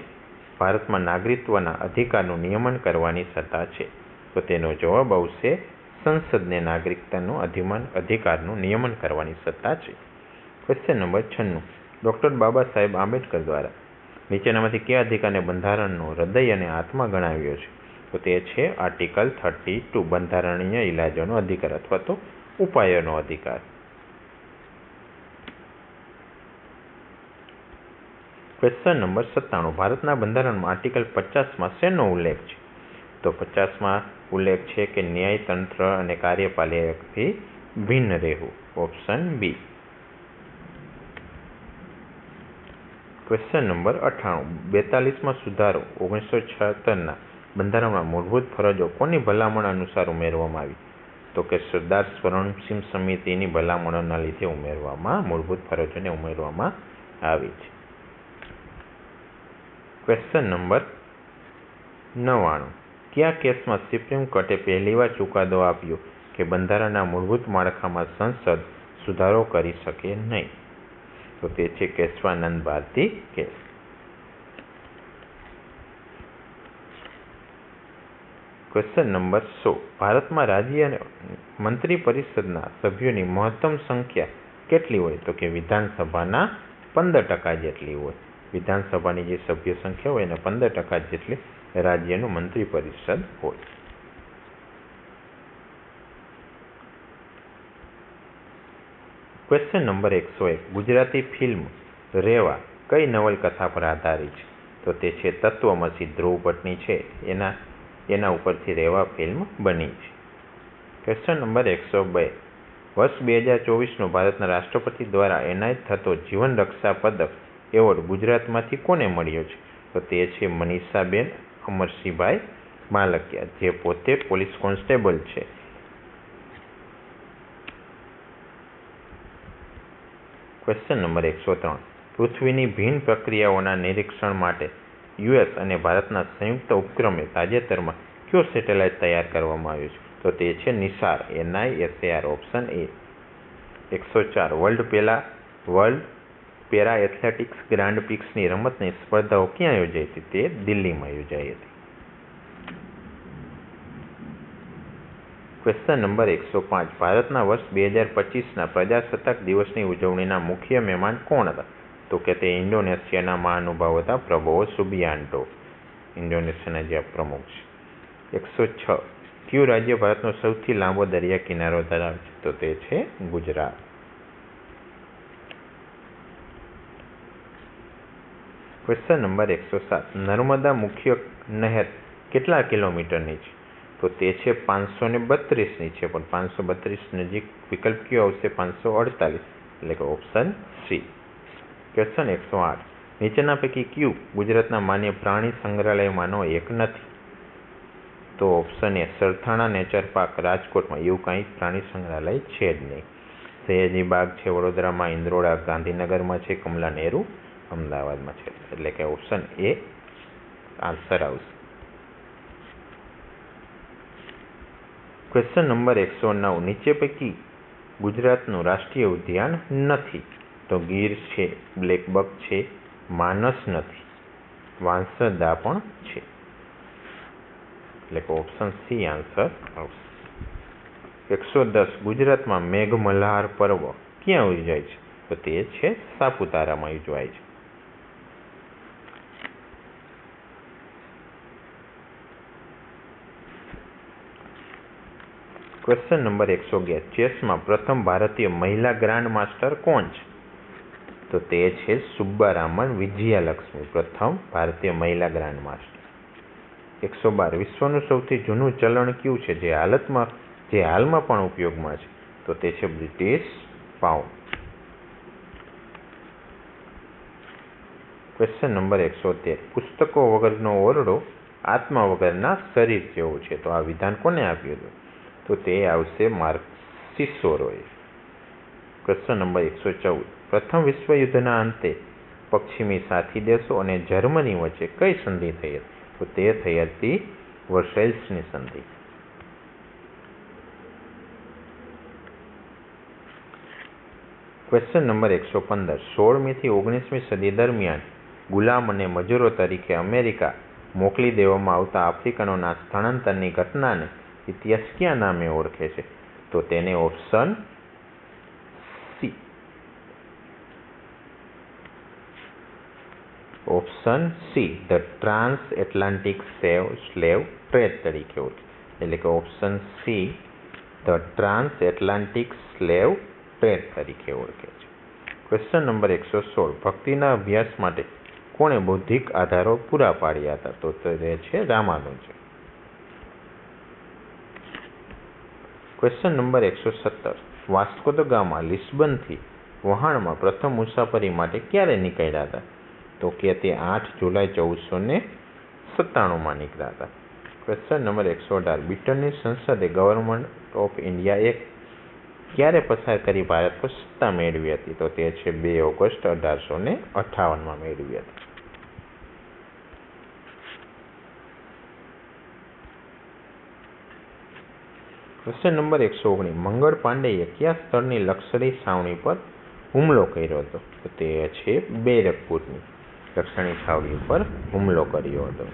ભારતમાં નાગરિકત્વના અધિકારનું નિયમન કરવાની સત્તા છે તો તેનો જવાબ આવશે સંસદને નાગરિકતાનું અધિકારનું નિયમન કરવાની સત્તા છે. Question number 96. Doctor Baba Saheb Ambedkar દ્વારા નીચેનામાંથી કયા અધિકારને બંધારણનો હૃદય અને આત્મા ગણાવ્યો છે તો તે છે આર્ટિકલ 32, બંધારણીય ઇલાજોનો અધિકાર અથવા તો ઉપાયોનો અધિકાર. Question number 97. ભારતના બંધારણમાં આર્ટિકલ 50માં શેનો ઉલ્લેખ છે તો 50માં ઉલ્લેખ છે કે ન્યાયતંત્ર અને કાર્યપાલિકાથી ભિન્ન રહેવું, ઓપ્શન બી. Question number 98. 42માં સુધારો 1976ના બંધારણમાં મૂળભૂત ફરજો કોની ભલામણ અનુસાર ઉમેરવામાં આવી તો કે સરદાર સ્વર્ણસિંહ સમિતિની ભલામણોના લીધે મૂળભૂત ફરજોને ઉમેરવામાં આવી છે. Question number 99. કયા કેસમાં સુપ્રીમ કોર્ટે પહેલીવાર ચુકાદો આપ્યો કે બંધારણના મૂળભૂત માળખામાં સંસદ સુધારો કરી શકે નહીં તો તે છે Keshavananda Bharati case. Question number 100. ભારતમાં રાજ્ય મંત્રી પરિષદના સભ્યોની મહત્તમ સંખ્યા કેટલી હોય તો કે વિધાનસભાના 15% જેટલી હોય. વિધાનસભાની જે સભ્ય સંખ્યા હોય એના 15% જેટલી રાજ્યનું મંત્રી પરિષદ હોય. Question number 101. ગુજરાતી ફિલ્મ રેવા કઈ નવલકથા પર આધારિત છે તો તે છે તત્વમસી, ધ્રુવ ભટ્ટની છે, એના ઉપરથી રેવા ફિલ્મ બની છે. Question number 102. વર્ષ 2024નો ભારતના રાષ્ટ્રપતિ દ્વારા એનાયત થતો જીવન રક્ષા પદક એવોર્ડ ગુજરાતમાંથી કોને મળ્યો છે તો તે છે મનીષાબેન અમરસિંહભાઈ માલકિયા, જે પોતે પોલીસ કોન્સ્ટેબલ છે. Question number 103. પૃથ્વીની ભિન્ન પ્રક્રિયાઓના નિરીક્ષણ માટે US અને ભારતના સંયુક્ત ઉપક્રમે તાજેતરમાં કયો સેટેલાઇટ તૈયાર કરવામાં આવ્યો છે તો તે છે NISAR, NISAR, option A. 104. World para athletics grand પ્રિક્સની રમતની સ્પર્ધાઓ ક્યાં યોજાઈ હતી તે દિલ્હીમાં યોજાઈ હતી. Question number 105. ભારતના વર્ષ 2025ના પ્રજાસત્તાક દિવસની ઉજવણીના મુખ્ય મહેમાન કોણ હતા તો કે તે ઇન્ડોનેશિયાના મહાનુભાવ હતા પ્રબોવો સુબિયાન્ટો. ઇન્ડોનેશિયાના જે પ્રમુખ છે. 106. કયું રાજ્ય ભારતનો સૌથી લાંબો દરિયા કિનારો ધરાવે છે? તો તે છે ગુજરાત. Question number 107. નર્મદા મુખ્ય નહેર કેટલા કિલોમીટરની છે? તો તે છે 532ની છે, પણ 532 નજીક વિકલ્પ કયો આવશે? 548, એટલે કે ઓપ્શન સી. ક્વેશ્ચન 108. નીચેના પૈકી કયું ગુજરાતના માન્ય પ્રાણી સંગ્રહાલયમાંનો એક નથી? તો option A Sarthana nature park રાજકોટમાં એવું કાંઈ પ્રાણી સંગ્રહાલય છે જ નહીં. સયાજી બાગ છે વડોદરામાં, ઇન્દ્રોડા ગાંધીનગરમાં છે, કમલા નહેરુ અમદાવાદમાં છે, એટલે કે ઓપ્શન એ આન્સર આવશે. Question number 109. નીચે પૈકી ગુજરાતનું રાષ્ટ્રીય ઉદ્યાન નથી? તો ગીર છે, બ્લેકબક છે, માનસ નથી, વાંસદા પણ છે, એટલે કે ઓપ્શન સી આન્સર આવશે. 110. ગુજરાતમાં મેઘમલ્હાર પર્વ ક્યાં ઉજવાય છે? તો તે છે સાપુતારામાં ઉજવાય છે. Question number 111. ચેસમાં પ્રથમ ભારતીય મહિલા ગ્રાન્ડ માસ્ટર કોણ છે? તો તે છે સુબ્બારામન વિજયાલક્ષ્મી, પ્રથમ ભારતીય મહિલા ગ્રાન્ડ માસ્ટર. 112. વિશ્વનું સૌથી જૂનું ચલણ કયું છે જે હાલમાં પણ ઉપયોગમાં છે? તો તે છે બ્રિટિશ પાઉન્ડ. Question number 113. પુસ્તકો વગરનો ઓરડો આત્મા વગરના શરીર જેવો છે. તો આ વિધાન કોને આપ્યું હતું? તો તે આવશે માર્કસ સિસોરોએ. Question number 114. પ્રથમ વિશ્વયુદ્ધના અંતે પશ્ચિમી સાથી દેશો અને જર્મની વચ્ચે કઈ સંધિ થઈ હતી? તો તે થઈ હતી વર્સાઇલ્સની સંધિ. Question number 115. 16મી થી 19મી સદી દરમિયાન ગુલામ અને મજૂરો તરીકે અમેરિકા મોકલી દેવામાં આવતા આફ્રિકનોના સ્થળાંતરની ઘટનાને ઇતિહાસ કયા નામે ઓળખે છે? તો તેને option see the trans Atlantic slave trade તરીકે ઓળખે, એટલે કે option see the trans Atlantic slave trade તરીકે ઓળખે છે. Question number 116. ભક્તિના અભ્યાસ માટે કોણે બૌદ્ધિક આધારો પૂરા પાડ્યા હતા? તો તે છે Ramanuj. Question number 117. Vasco da Gama લિસ્બનથી વહાણમાં પ્રથમ મુસાફરી માટે ક્યારે નીકળ્યા હતા? તો કે તે 8 જુલાઈ 1497માં નીકળ્યા હતા. Question number 118. બ્રિટનની સંસદે ગવર્નમેન્ટ ઓફ ઇન્ડિયા એક્ટ ક્યારે પસાર કરી ભારત પર સત્તા મેળવી હતી? તો તે છે 2 ઓગસ્ટ 1858માં મેળવી હતી. Question number 119. મંગળ પાંડેએ કયા સ્થળની લશ્કરી છાવણી પર હુમલો કર્યો હતો? તો તે છે બેરકપુરની લશ્કરી છાવણી પર હુમલો કર્યો હતો.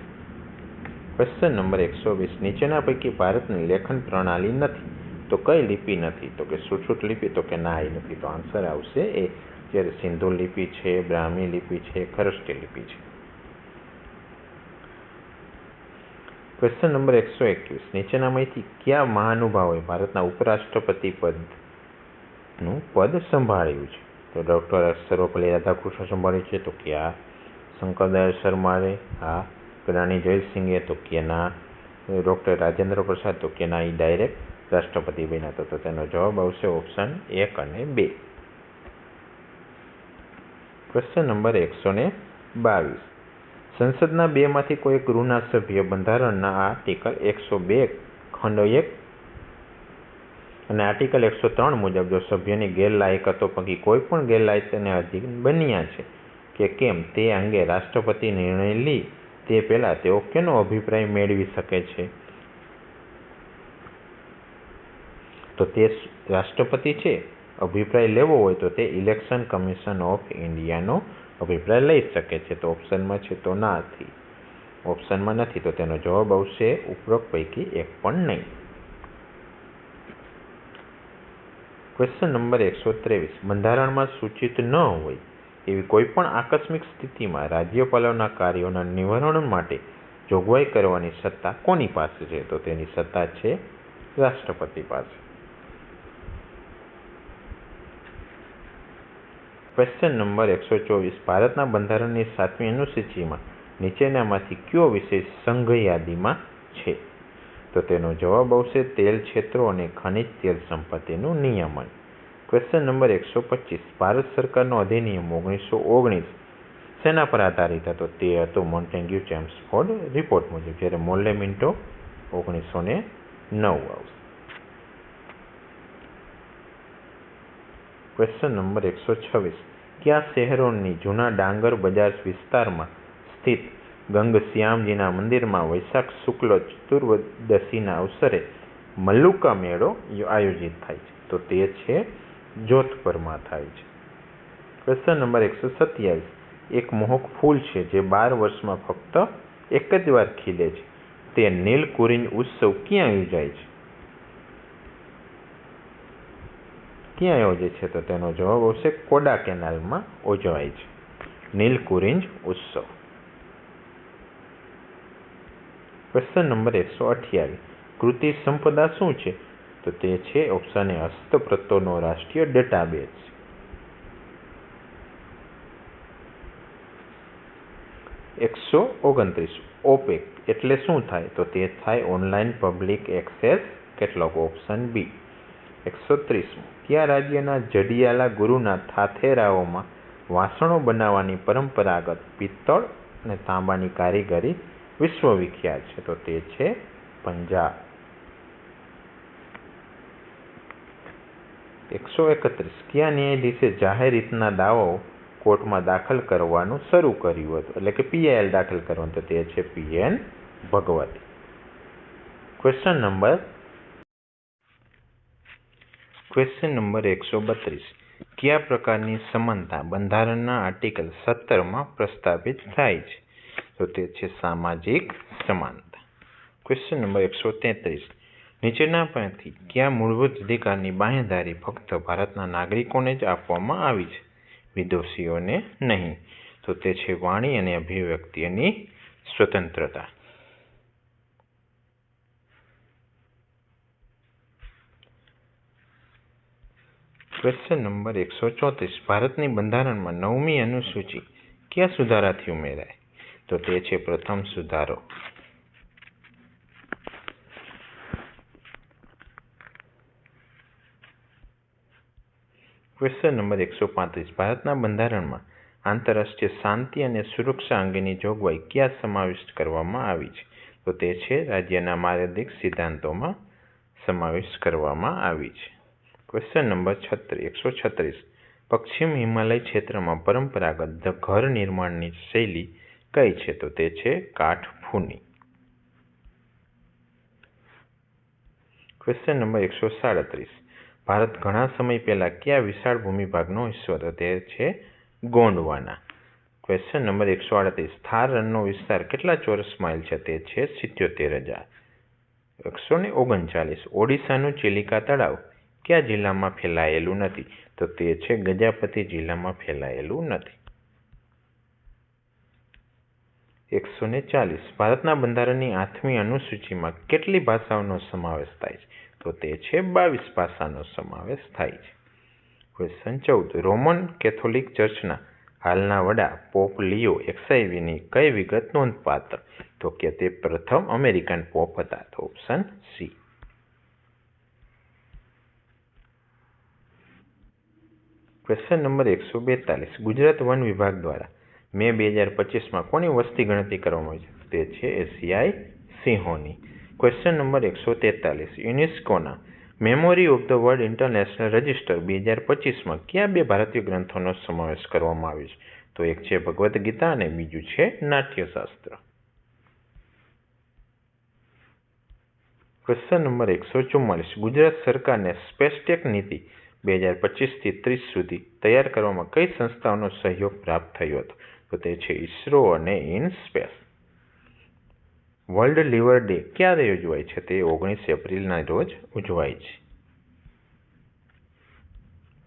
Question number 120. નીચેના પૈકી ભારતની લેખન પ્રણાલી નથી તો કઈ લિપિ નથી? તો કે સુશ્રુત લિપિ, તો કે ના એ નથી. તો આન્સર આવશે એ. જ્યારે સિંધુ લિપિ છે, બ્રાહ્મી લિપિ છે, ખરષ્ટી લિપિ છે. Question number 121. નીચેનામાંથી કયા મહાનુભાવોએ ભારતના ઉપરાષ્ટ્રપતિ પદનું પદ સંભાળ્યું છે? તો ડૉક્ટર સર્વપલ્લી રાધાકૃષ્ણ સંભાળ્યું છે, તો કે આ. શંકરદયાળ શર્માએ, હા. રાણી જયસિંહે, તો કે ના. ડૉક્ટર રાજેન્દ્ર પ્રસાદ, તો કે ના, એ ડાયરેક્ટ રાષ્ટ્રપતિ બન્યા હતા. તો તેનો જવાબ આવશે ઓપ્શન 1 અને 2. Question number 122. સંસદના 2માંથી કોઈ ગૃહના સભ્ય બંધારણના આર્ટિકલ 102 ખંડ 1 અને આર્ટિકલ 103 મુજબ જો સભ્યની ગેરલાયકાતો પૈકી કોઈ પણ ગેરલાયકને અધીન બન્યા છે કે કેમ તે અંગે રાષ્ટ્રપતિ નિર્ણય લે તે પહેલાં તેઓ કેનો અભિપ્રાય મેળવી શકે છે? તો તે રાષ્ટ્રપતિ છે અભિપ્રાય લેવો હોય તો તે ઇલેક્શન કમિશન ઓફ ઇન્ડિયાનો અભિપ્રાય લઈ શકે છે. તો ઓપ્શનમાં છે તો નથી. ઓપ્શનમાં નથી, તો તેનો જવાબ આવશે ઉપરોક્ત પૈકી એક પણ નહીં. Question number 123. બંધારણમાં સૂચિત ન હોય એવી કોઈ પણ આકસ્મિક સ્થિતિમાં રાજ્યપાલોના કાર્યોના નિવારણ માટે જોગવાઈ કરવાની સત્તા કોની પાસે છે? તો તેની સત્તા છે રાષ્ટ્રપતિ પાસે. Question number 124. ભારતના બંધારણની 7મી અનુસૂચિમાં નીચેનામાંથી કયો વિષય સંઘ યાદીમાં છે? તો તેનો જવાબ આવશે તેલ ક્ષેત્રો અને ખનિજ તેલ સંપત્તિનું નિયમન. Question number 125. ભારત સરકારનો અધિનિયમ 1919 શેના પર આધારિત હતો? તે હતો મોન્ટેગ્યુ ચેમ્સફોર્ડ રિપોર્ટ મુજબ, જ્યારે મોર્લે મિન્ટો 1909 આવશે. Question number 126. કયા શહેરોની જૂના ડાંગર બજાર વિસ્તારમાં સ્થિત ગંગશ્યામજીના મંદિરમાં વૈશાખ શુક્લ ચતુર્દશીના અવસરે મલ્લુકા મેળો આયોજિત થાય છે? તો તે છે જોધપુરમાં થાય છે. Question number 127. એક મોહક ફૂલ છે જે 12 વર્ષમાં ફક્ત એક જ વાર ખીલે છે. તે નીલકુરિંજ ઉત્સવ ક્યાં યોજાય છે? ક્યાં યોજે છે? તો તેનો જવાબ આવશે કોડા કેનાલમાં ઉજવાય છે નીલકુરિંજ ઉત્સવ. Question number 128. કૃતિ સંપદા શું છે? તો તે છે ઓપ્શન એ હસ્તપ્રતોનો રાષ્ટ્રીય ડેટાબેઝ. 129. ઓપેક એટલે શું થાય? તો તે થાય online public access catalogue, option B. 130. કયા રાજ્યના જડિયાલા ગુરુના થાથેરાઓમાં વાસણો બનાવવાની પરંપરાગત પિત્તળ અને તાંબાની કારીગરી વિશ્વવિખ્યાત છે? તો તે છે પંજાબ. 131. કયા ન્યાયાધીશે જાહેર હિતના દાવાઓ કોર્ટમાં દાખલ કરવાનું શરૂ કર્યું હતું, એટલે કે PIL દાખલ કરવાનું? તો તે છે PN ભગવતી. Question number 132. કયા પ્રકારની સમાનતા બંધારણના આર્ટિકલ 17માં પ્રસ્તાવિત થાય છે? તો તે છે સામાજિક સમાનતા. Question number 133. નીચેના પૈકી કયા મૂળભૂત અધિકારની બાંહેધરી ફક્ત ભારતના નાગરિકોને જ આપવામાં આવી છે, વિદેશીઓને નહીં? તો તે છે વાણી અને અભિવ્યક્તિની સ્વતંત્રતા. Question number 134. ભારતની બંધારણમાં 9મી અનુસૂચિ કયા સુધારાથી ઉમેરાય? તો તે છે પ્રથમ સુધારો. Question number 135. ભારતના બંધારણમાં આંતરરાષ્ટ્રીય શાંતિ અને સુરક્ષા અંગેની જોગવાઈ ક્યાં સમાવિષ્ટ કરવામાં આવી છે? તો તે છે રાજ્યના માર્ગદર્શક સિદ્ધાંતોમાં સમાવિષ્ટ કરવામાં આવી છે. Question number 136. પશ્ચિમ હિમાલય ક્ષેત્રમાં પરંપરાગત ઘર નિર્માણની શૈલી કઈ છે? તો તે છે કાઠફૂની. Question number 137. ભારત ઘણા સમય પહેલા કયા વિશાળ ભૂમિભાગનો હિસ્સો હતો? તે છે ગોંડવાના. Question number 138. થાર રણનો વિસ્તાર કેટલા ચોરસ માઇલ છે? તે છે 77,139. ઓડિશાનું ચિલિકા તળાવ કયા જિલ્લામાં ફેલાયેલું નથી? તો તે છે ગજાપતિ જિલ્લામાં ફેલાયેલું નથી. 140. ભારતના બંધારણની 8મી અનુસૂચિમાં કેટલી ભાષાઓનો સમાવેશ થાય છે? તો તે છે 22 ભાષાનો સમાવેશ થાય છે. ક્વેશ્ચન 14. રોમન કેથોલિક ચર્ચના હાલના વડા પોપ લિયો XIVની કઈ વિગત નોંધપાત્ર? તો કે તે પ્રથમ અમેરિકન પોપ હતા. તો option C. Question number 142. Gujarat one વિભાગ દ્વારા મે 2025માં કોની વસ્તી ગણતરી કરવામાં આવી છે? તે છે એશિયાઈ સિંહોની. Question number 143. યુનેસ્કોના memory of the world international register 2025માં કયા 2 ભારતીય ગ્રંથોનો સમાવેશ કરવામાં આવ્યો છે? તો એક છે ભગવદ્ ગીતા અને બીજું છે નાટ્યશાસ્ત્ર. Question number 144. ગુજરાત સરકારને સ્પેસટેક નીતિ 2025થી 30 સુધી તૈયાર કરવામાં કઈ સંસ્થાઓનો સહયોગ પ્રાપ્ત થયો હતો? તો તે છે ઇસરો અને ઇનસ્પેસ. વર્લ્ડ લિવર ડે ક્યારે ઉજવાય છે? તે 19 એપ્રિલના રોજ ઉજવાય છે.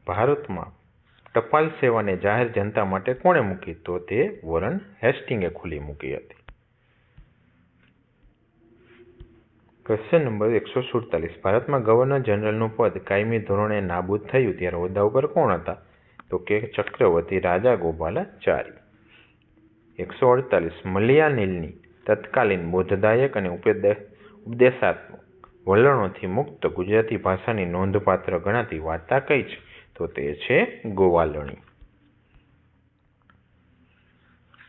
ભારતમાં ટપાલ સેવાને જાહેર જનતા માટે કોણે મૂકી? તો તે વોરન હેસ્ટિંગે ખુલ્લી મૂકી હતી. Question number 147. ભારતમાં ગવર્નર જનરલનું પદ કાયમી ધોરણે નાબૂદ થયું ત્યારે હોદ્દા ઉપર કોણ હતા? તો કે ચક્રવર્તી રાજા ગોપાલાચારી. 148. મલયાનિલની તત્કાલીન બોધદાયક અને ઉપદેશાત્મક વલણોથી મુક્ત ગુજરાતી ભાષાની નોંધપાત્ર ગણાતી વાર્તા કઈ છે? તો તે છે ગોવાલણી.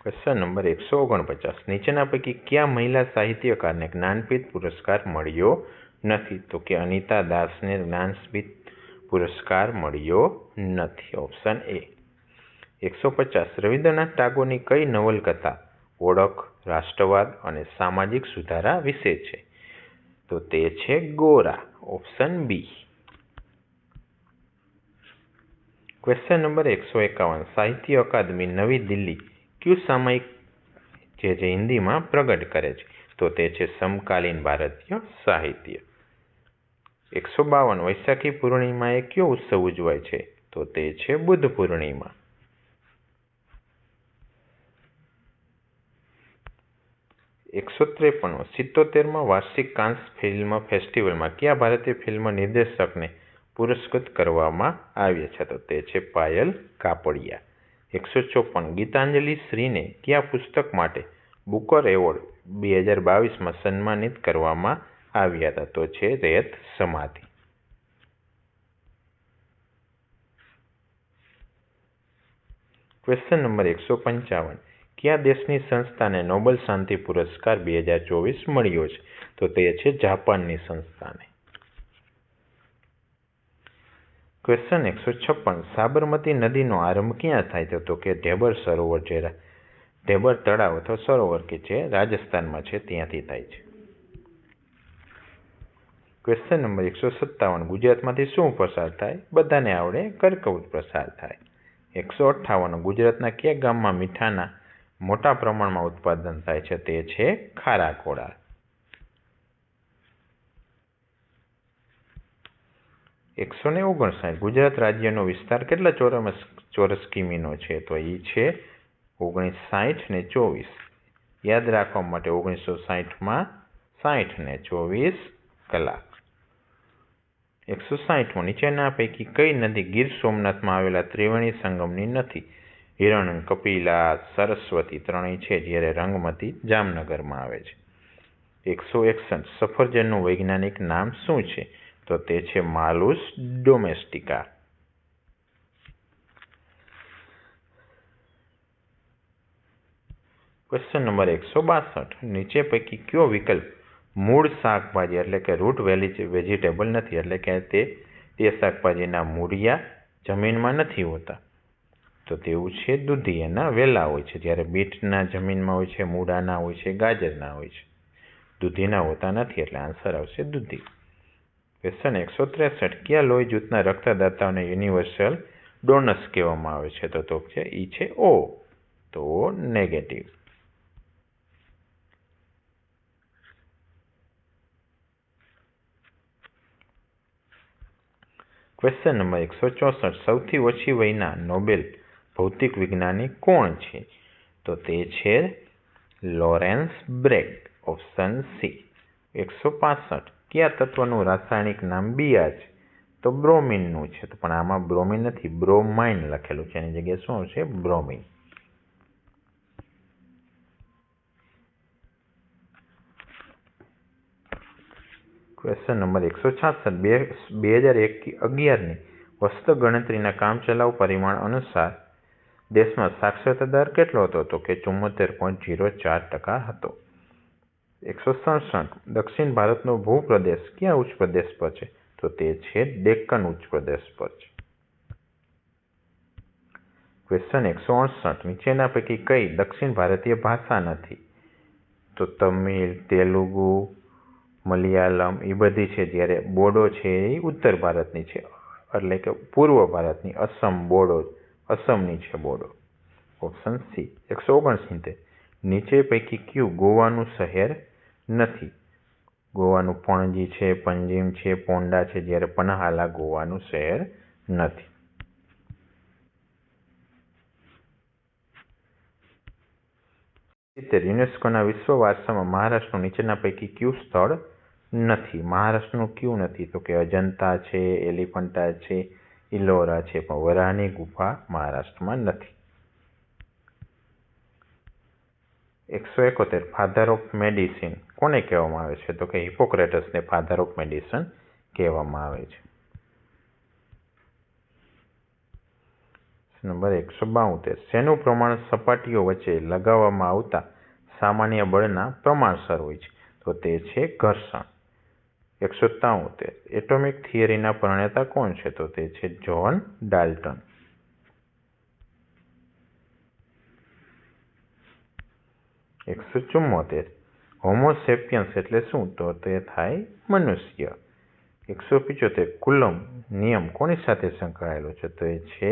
Question number 149. નીચેના પૈકી કયા મહિલા સાહિત્યકારને જ્ઞાનપીઠ પુરસ્કાર મળ્યો નથી? તો કે અનિતા દાસને જ્ઞાનપીઠ પુરસ્કાર મળ્યો નથી. Option A. 150. રવિન્દ્રનાથ ટાગોરની કઈ નવલકથા ઓળખ, રાષ્ટ્રવાદ અને સામાજિક સુધારા વિશે છે? તો તે છે Gora. Option B. Question number 151. Sahitya અકાદમી નવી દિલ્હી કયું સામયિક જે હિન્દીમાં પ્રગટ કરે છે? તો તે છે સમકાલીન ભારતીય સાહિત્ય. 152. વૈશાખી પૂર્ણિમાએ કયો ઉત્સવ ઉજવાય છે? તો તે છે બુદ્ધ પૂર્ણિમા. 153. 77મા વાર્ષિક કાન્સ ફિલ્મ ફેસ્ટિવલમાં કયા ભારતીય ફિલ્મ નિર્દેશકને પુરસ્કૃત કરવામાં આવ્યા છે? તો તે છે પાયલ કાપડિયા. 154. ગીતાંજલિ શ્રીને કયા પુસ્તક માટે બુકર એવોર્ડ 2022માં સન્માનિત કરવામાં આવ્યા હતા? તો છે રેત સમાધિ. Question number 155. કયા દેશની સંસ્થાને નોબેલ શાંતિ પુરસ્કાર 2024 મળ્યો છે? તો તે છે જાપાનની સંસ્થાને. ક્વેશ્ચન 156. સાબરમતી નદીનો આરંભ ક્યાં થાય છે? તો કે ઢેબર સરોવર ઢેબર તળાવ અથવા સરોવર કે જે રાજસ્થાનમાં છે ત્યાંથી થાય છે. Question number 157. ગુજરાતમાંથી શું પસાર થાય? બધાને આવડે, કર્કવૃત પસાર થાય. 158. ગુજરાતના કયા ગામમાં મીઠાના મોટા પ્રમાણમાં ઉત્પાદન થાય છે? તે છે ખારાખોડા. 159. ગુજરાત રાજ્યનો વિસ્તાર કેટલા ચોરસ કિમીનો છે? તો એ છે 1960 ને 24. યાદ રાખવા માટે 1960માં 60 ને 24 કલાક. 160. નીચેના પૈકી કઈ નદી ગીર સોમનાથમાં આવેલા ત્રિવેણી સંગમની નથી? હિરણ, કપિલા, સરસ્વતી ત્રણેય છે, જ્યારે રંગમતી જામનગરમાં આવે છે. 161. સફરજનનું વૈજ્ઞાનિક નામ શું છે? તો તે છે માલુસ ડોમેસ્ટિકા. Question number 162. નીચે પૈકી કયો વિકલ્પ મૂળ શાકભાજી એટલે કે રૂટ વેજીટેબલ નથી? એટલે કે તે શાકભાજીના મૂળિયા જમીનમાં નથી હોતા. તો તેવું છે દૂધી, એના વેલા હોય છે, જ્યારે બીટના જમીનમાં હોય છે, મૂળાના હોય છે, ગાજરના હોય છે. દૂધીના હોતા નથી, એટલે આન્સર આવશે દૂધી. ક્વેશ્ચન 163. કયા લોહી જૂથના રક્તદાતાઓને યુનિવર્સલ ડોનર્સ કહેવામાં આવે છે? તો છે ઈ છે ઓ. તો નેગેટિવ. Question number 164. સૌથી ઓછી વયના નોબેલ ભૌતિક વિજ્ઞાની કોણ છે? તો તે છે લોરેન્સ બ્રેગ. Option C. 165. કયા તત્વનું રાસાયણિક નામ બિયા છે? તો બ્રોમિનનું છે, પણ આમાં બ્રોમિન નથી, બ્રોમાઇન લખેલું છે, એની જગ્યાએ શું છે? બ્રોમિન. Question number 166. 2011ની વસ્તી ગણતરીના કામચલાઉ પરિમાણ અનુસાર દેશમાં સાક્ષરતા દર કેટલો હતો? તો કે 74.04% હતો. 167. દક્ષિણ ભારતનો ભૂપ્રદેશ કયા ઉચ્ચ પ્રદેશ પર છે? તો તે છે ડેક્કન ઉચ્ચ પ્રદેશ પર છે. ક્વેશ્ચન 168. નીચેના પૈકી કઈ દક્ષિણ ભારતીય ભાષા નથી? તો તમિલ, તેલુગુ, મલયાલમ એ બધી છે, જ્યારે બોડો છે એ ઉત્તર ભારતની છે, એટલે કે પૂર્વ ભારતની. અસમની છે બોડો. Option C. 169. નીચે પૈકી કયું ગોવાનું શહેર નથી? ગોવાનું પણજી છે, પંજીમ છે, પોન્ડા છે, જ્યારે પન્હાલા ગોવાનું શહેર નથી. યુનેસ્કોના વિશ્વ વારસામાં મહારાષ્ટ્રનું નીચેના પૈકી કયું સ્થળ નથી. મહારાષ્ટ્રનું કયું નથી? તો કે અજંતા છે, એલિફન્ટા છે, ઇલોરા છે, પણ વરાહની ગુફા મહારાષ્ટ્રમાં નથી. 171 ફાધર ઓફ મેડિસિન કોને કહેવામાં આવે છે? તો કે હિપોક્રેટસને ફાધર ઓફ મેડિસિન કહેવામાં આવે છે. નંબર 172 શેનું પ્રમાણ સપાટીઓ વચ્ચે લગાવવામાં આવતા સામાન્ય બળના પ્રમાણસર હોય છે? તો તે છે ઘર્ષણ. 173 એટોમિક થિયરીના પ્રણેતા કોણ છે? તો તે છે જ્હોન ડાલ્ટન. 174 હોમોસેપિયન્સ એટલે શું? તો તે થાય મનુષ્ય. 175 કુલમ્બ નિયમ કોની સાથે સંકળાયેલો છે? તો એ છે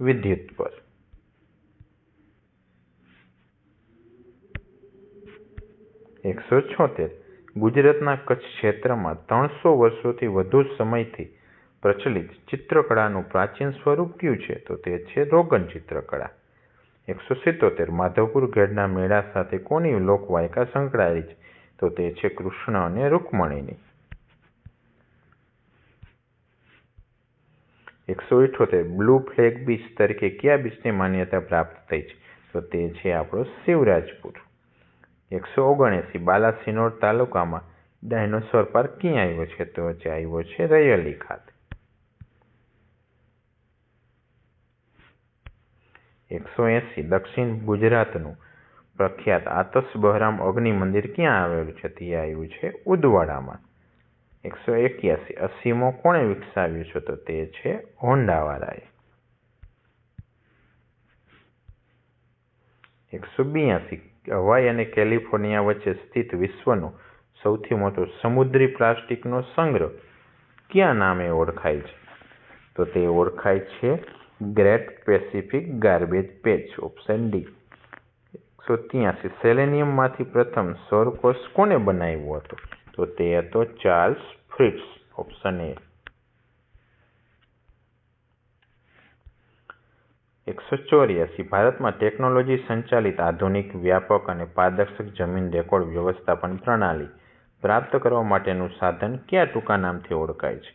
વિદ્યુત પર. 176 ગુજરાતના કચ્છ ક્ષેત્રમાં 300 વર્ષોથી વધુ સમયથી પ્રચલિત ચિત્રકળાનું પ્રાચીન સ્વરૂપ કયું છે? તો તે છે રોગન ચિત્રકળા. 177 માધવપુર ગઢના મેળા સાથે કોની લોકવાયકા સંકળાયેલી છે? તો તે છે કૃષ્ણ અને રૂકમણીની. 178 બ્લુ ફ્લેગ બીચ તરીકે કયા બીચને માન્યતા પ્રાપ્ત થઈ છે? તો તે છે આપણો શિવરાજપુર. 179 બાલાસિનોર તાલુકામાં ડાયનોસોર પાર્ક ક્યાં આવ્યો છે? તો આવ્યો છે રૈયલી ખાતે. 180 દક્ષિણ ગુજરાતનું પ્રખ્યાત આતશબહરામ અગ્નિ મંદિર ક્યાં આવેલું છે? તે આવ્યું છે ઉદવાડામાં. 181 અસીમો કોણે વિકસાવ્યું છે? તો તે છે હોન્ડાવાળાએ. 182 હવાઈ અને કેલિફોર્નિયા વચ્ચે સ્થિત વિશ્વનો સૌથી મોટો સમુદ્રી પ્લાસ્ટિકનો સંગ્રહ કયા નામે ઓળખાય છે? તો તે ઓળખાય છે great Pacific garbage patch. Option D. 183 સેલેનિયમમાંથી પ્રથમ સૌરકોષ કોને બનાવ્યો હતો? તો તે હતો ચાર્લ્સ ફ્રિટ્ઝ. Option A. 184 ભારતમાં ટેકનોલોજી સંચાલિત આધુનિક વ્યાપક અને પારદર્શક જમીન રેકોર્ડ વ્યવસ્થાપન પ્રણાલી પ્રાપ્ત કરવા માટેનું સાધન કયા ટૂંકા નામથી ઓળખાય છે?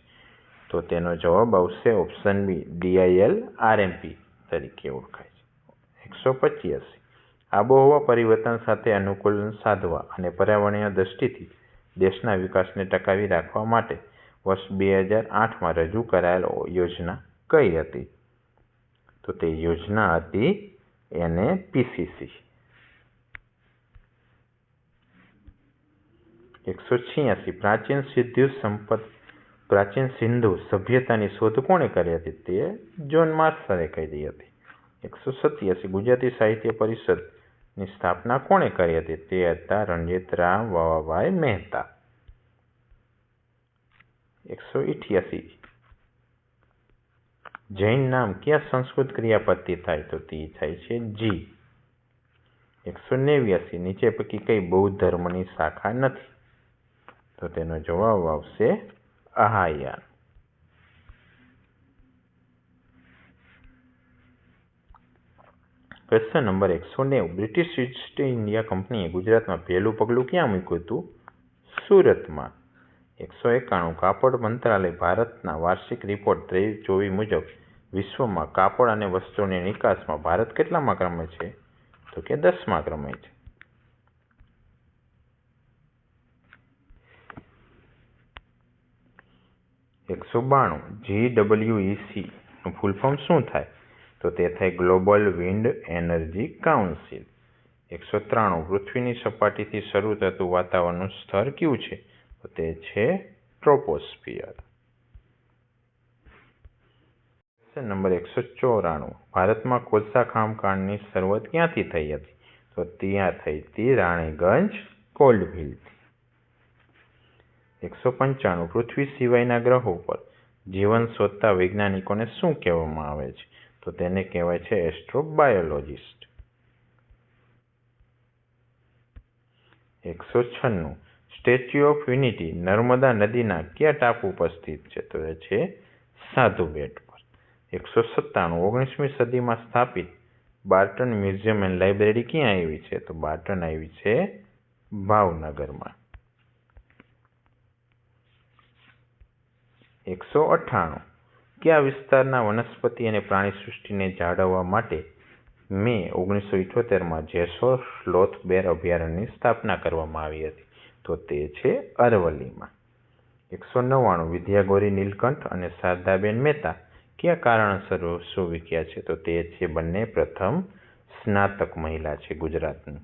તો તેનો જવાબ આવશે ઓપ્શન બી DIL RMP તરીકે ઓળખાય છે. 185 આબોહવા પરિવર્તન સાથે અનુકૂલન સાધવા અને પર્યાવરણીય દ્રષ્ટિથી દેશના વિકાસને ટકાવી રાખવા માટે વર્ષ 2008માં રજૂ કરાયેલ યોજના કઈ હતી? તો તે યોજના હતી NAPCC. 186 પ્રાચીન સિંધુ સભ્યતાની શોધ કોણે કરી હતી? તે જ્હોન માર્શલે કરી હતી. 187 ગુજરાતી સાહિત્ય પરિષદની સ્થાપના કોણે કરી હતી? તે હતા રણજીતરાવ વાવાભાઈ મહેતા. 188 જૈન નામ કયા સંસ્કૃત ક્રિયાપદથી થાય? તો તે થાય છે જી. 189 નીચે પૈકી કઈ બૌદ્ધ ધર્મની શાખા નથી? તો તેનો જવાબ આવશે અહાયાન. Question number 190 British East India કંપનીએ ગુજરાતમાં પહેલું પગલું ક્યાં મૂક્યું હતું? સુરતમાં. 191 કાપડ મંત્રાલય ભારતના વાર્ષિક રિપોર્ટ 23-24 મુજબ વિશ્વમાં કાપડ અને વસ્ત્રોની નિકાસમાં ભારત કેટલામા ક્રમે છે? તો કે 10મા ક્રમે છે. 192 GWEC નું ફૂલ ફોર્મ શું થાય? તો તે થાય ગ્લોબલ વિન્ડ એનર્જી કાઉન્સિલ. 193 પૃથ્વીની સપાટીથી શરૂ થતું વાતાવરણનું સ્તર કયું છે? તો તે છે ટ્રોપોસ્ફિયર. નંબર 194 ભારતમાં કોલસા ખાણકામની શરૂઆત ક્યાંથી થઈ હતી? તો ત્યાં થઈ હતી રાણીગંજ કોલ્ડફિલ્ડથી. 195 પૃથ્વી સિવાયના ગ્રહો પર જીવન શોધતા વૈજ્ઞાનિકોને શું કહેવામાં આવે છે? તો તેને કહેવાય છે એસ્ટ્રોબાયોલોજિસ્ટ. 196 સ્ટેચ્યુ ઓફ યુનિટી નર્મદા નદીના કયા ટાપુ પર સ્થિત છે? તો એ છે સાધુ બેટ પર. 197 19મી સદીમાં સ્થાપિત બાર્ટન મ્યુઝિયમ એન્ડ લાઇબ્રેરી ક્યાં આવી છે? તો બાર્ટન આવી છે ભાવનગરમાં. 198 કયા વિસ્તારના વનસ્પતિ અને પ્રાણી સૃષ્ટિને જાળવવા માટે મે 1978માં જેસોર સ્લોથ બેર અભયારણ્યની સ્થાપના કરવામાં આવી હતી? તો તે છે અરવલ્લીમાં. 199 વિદ્યાગૌરી નીલકંઠ અને શારદાબેન મહેતા કયા કારણસર વિશ્વવિખ્યાત છે? તો તે છે બંને પ્રથમ સ્નાતક મહિલા છે ગુજરાતની.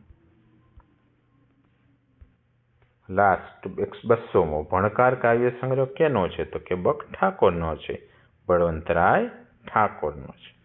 લાસ્ટ 200મો ભણકાર કાવ્ય સંગ્રહ કેનો છે? તો કે બક ઠાકોરનો છે, બળવંતરાય ઠાકોરનો છે.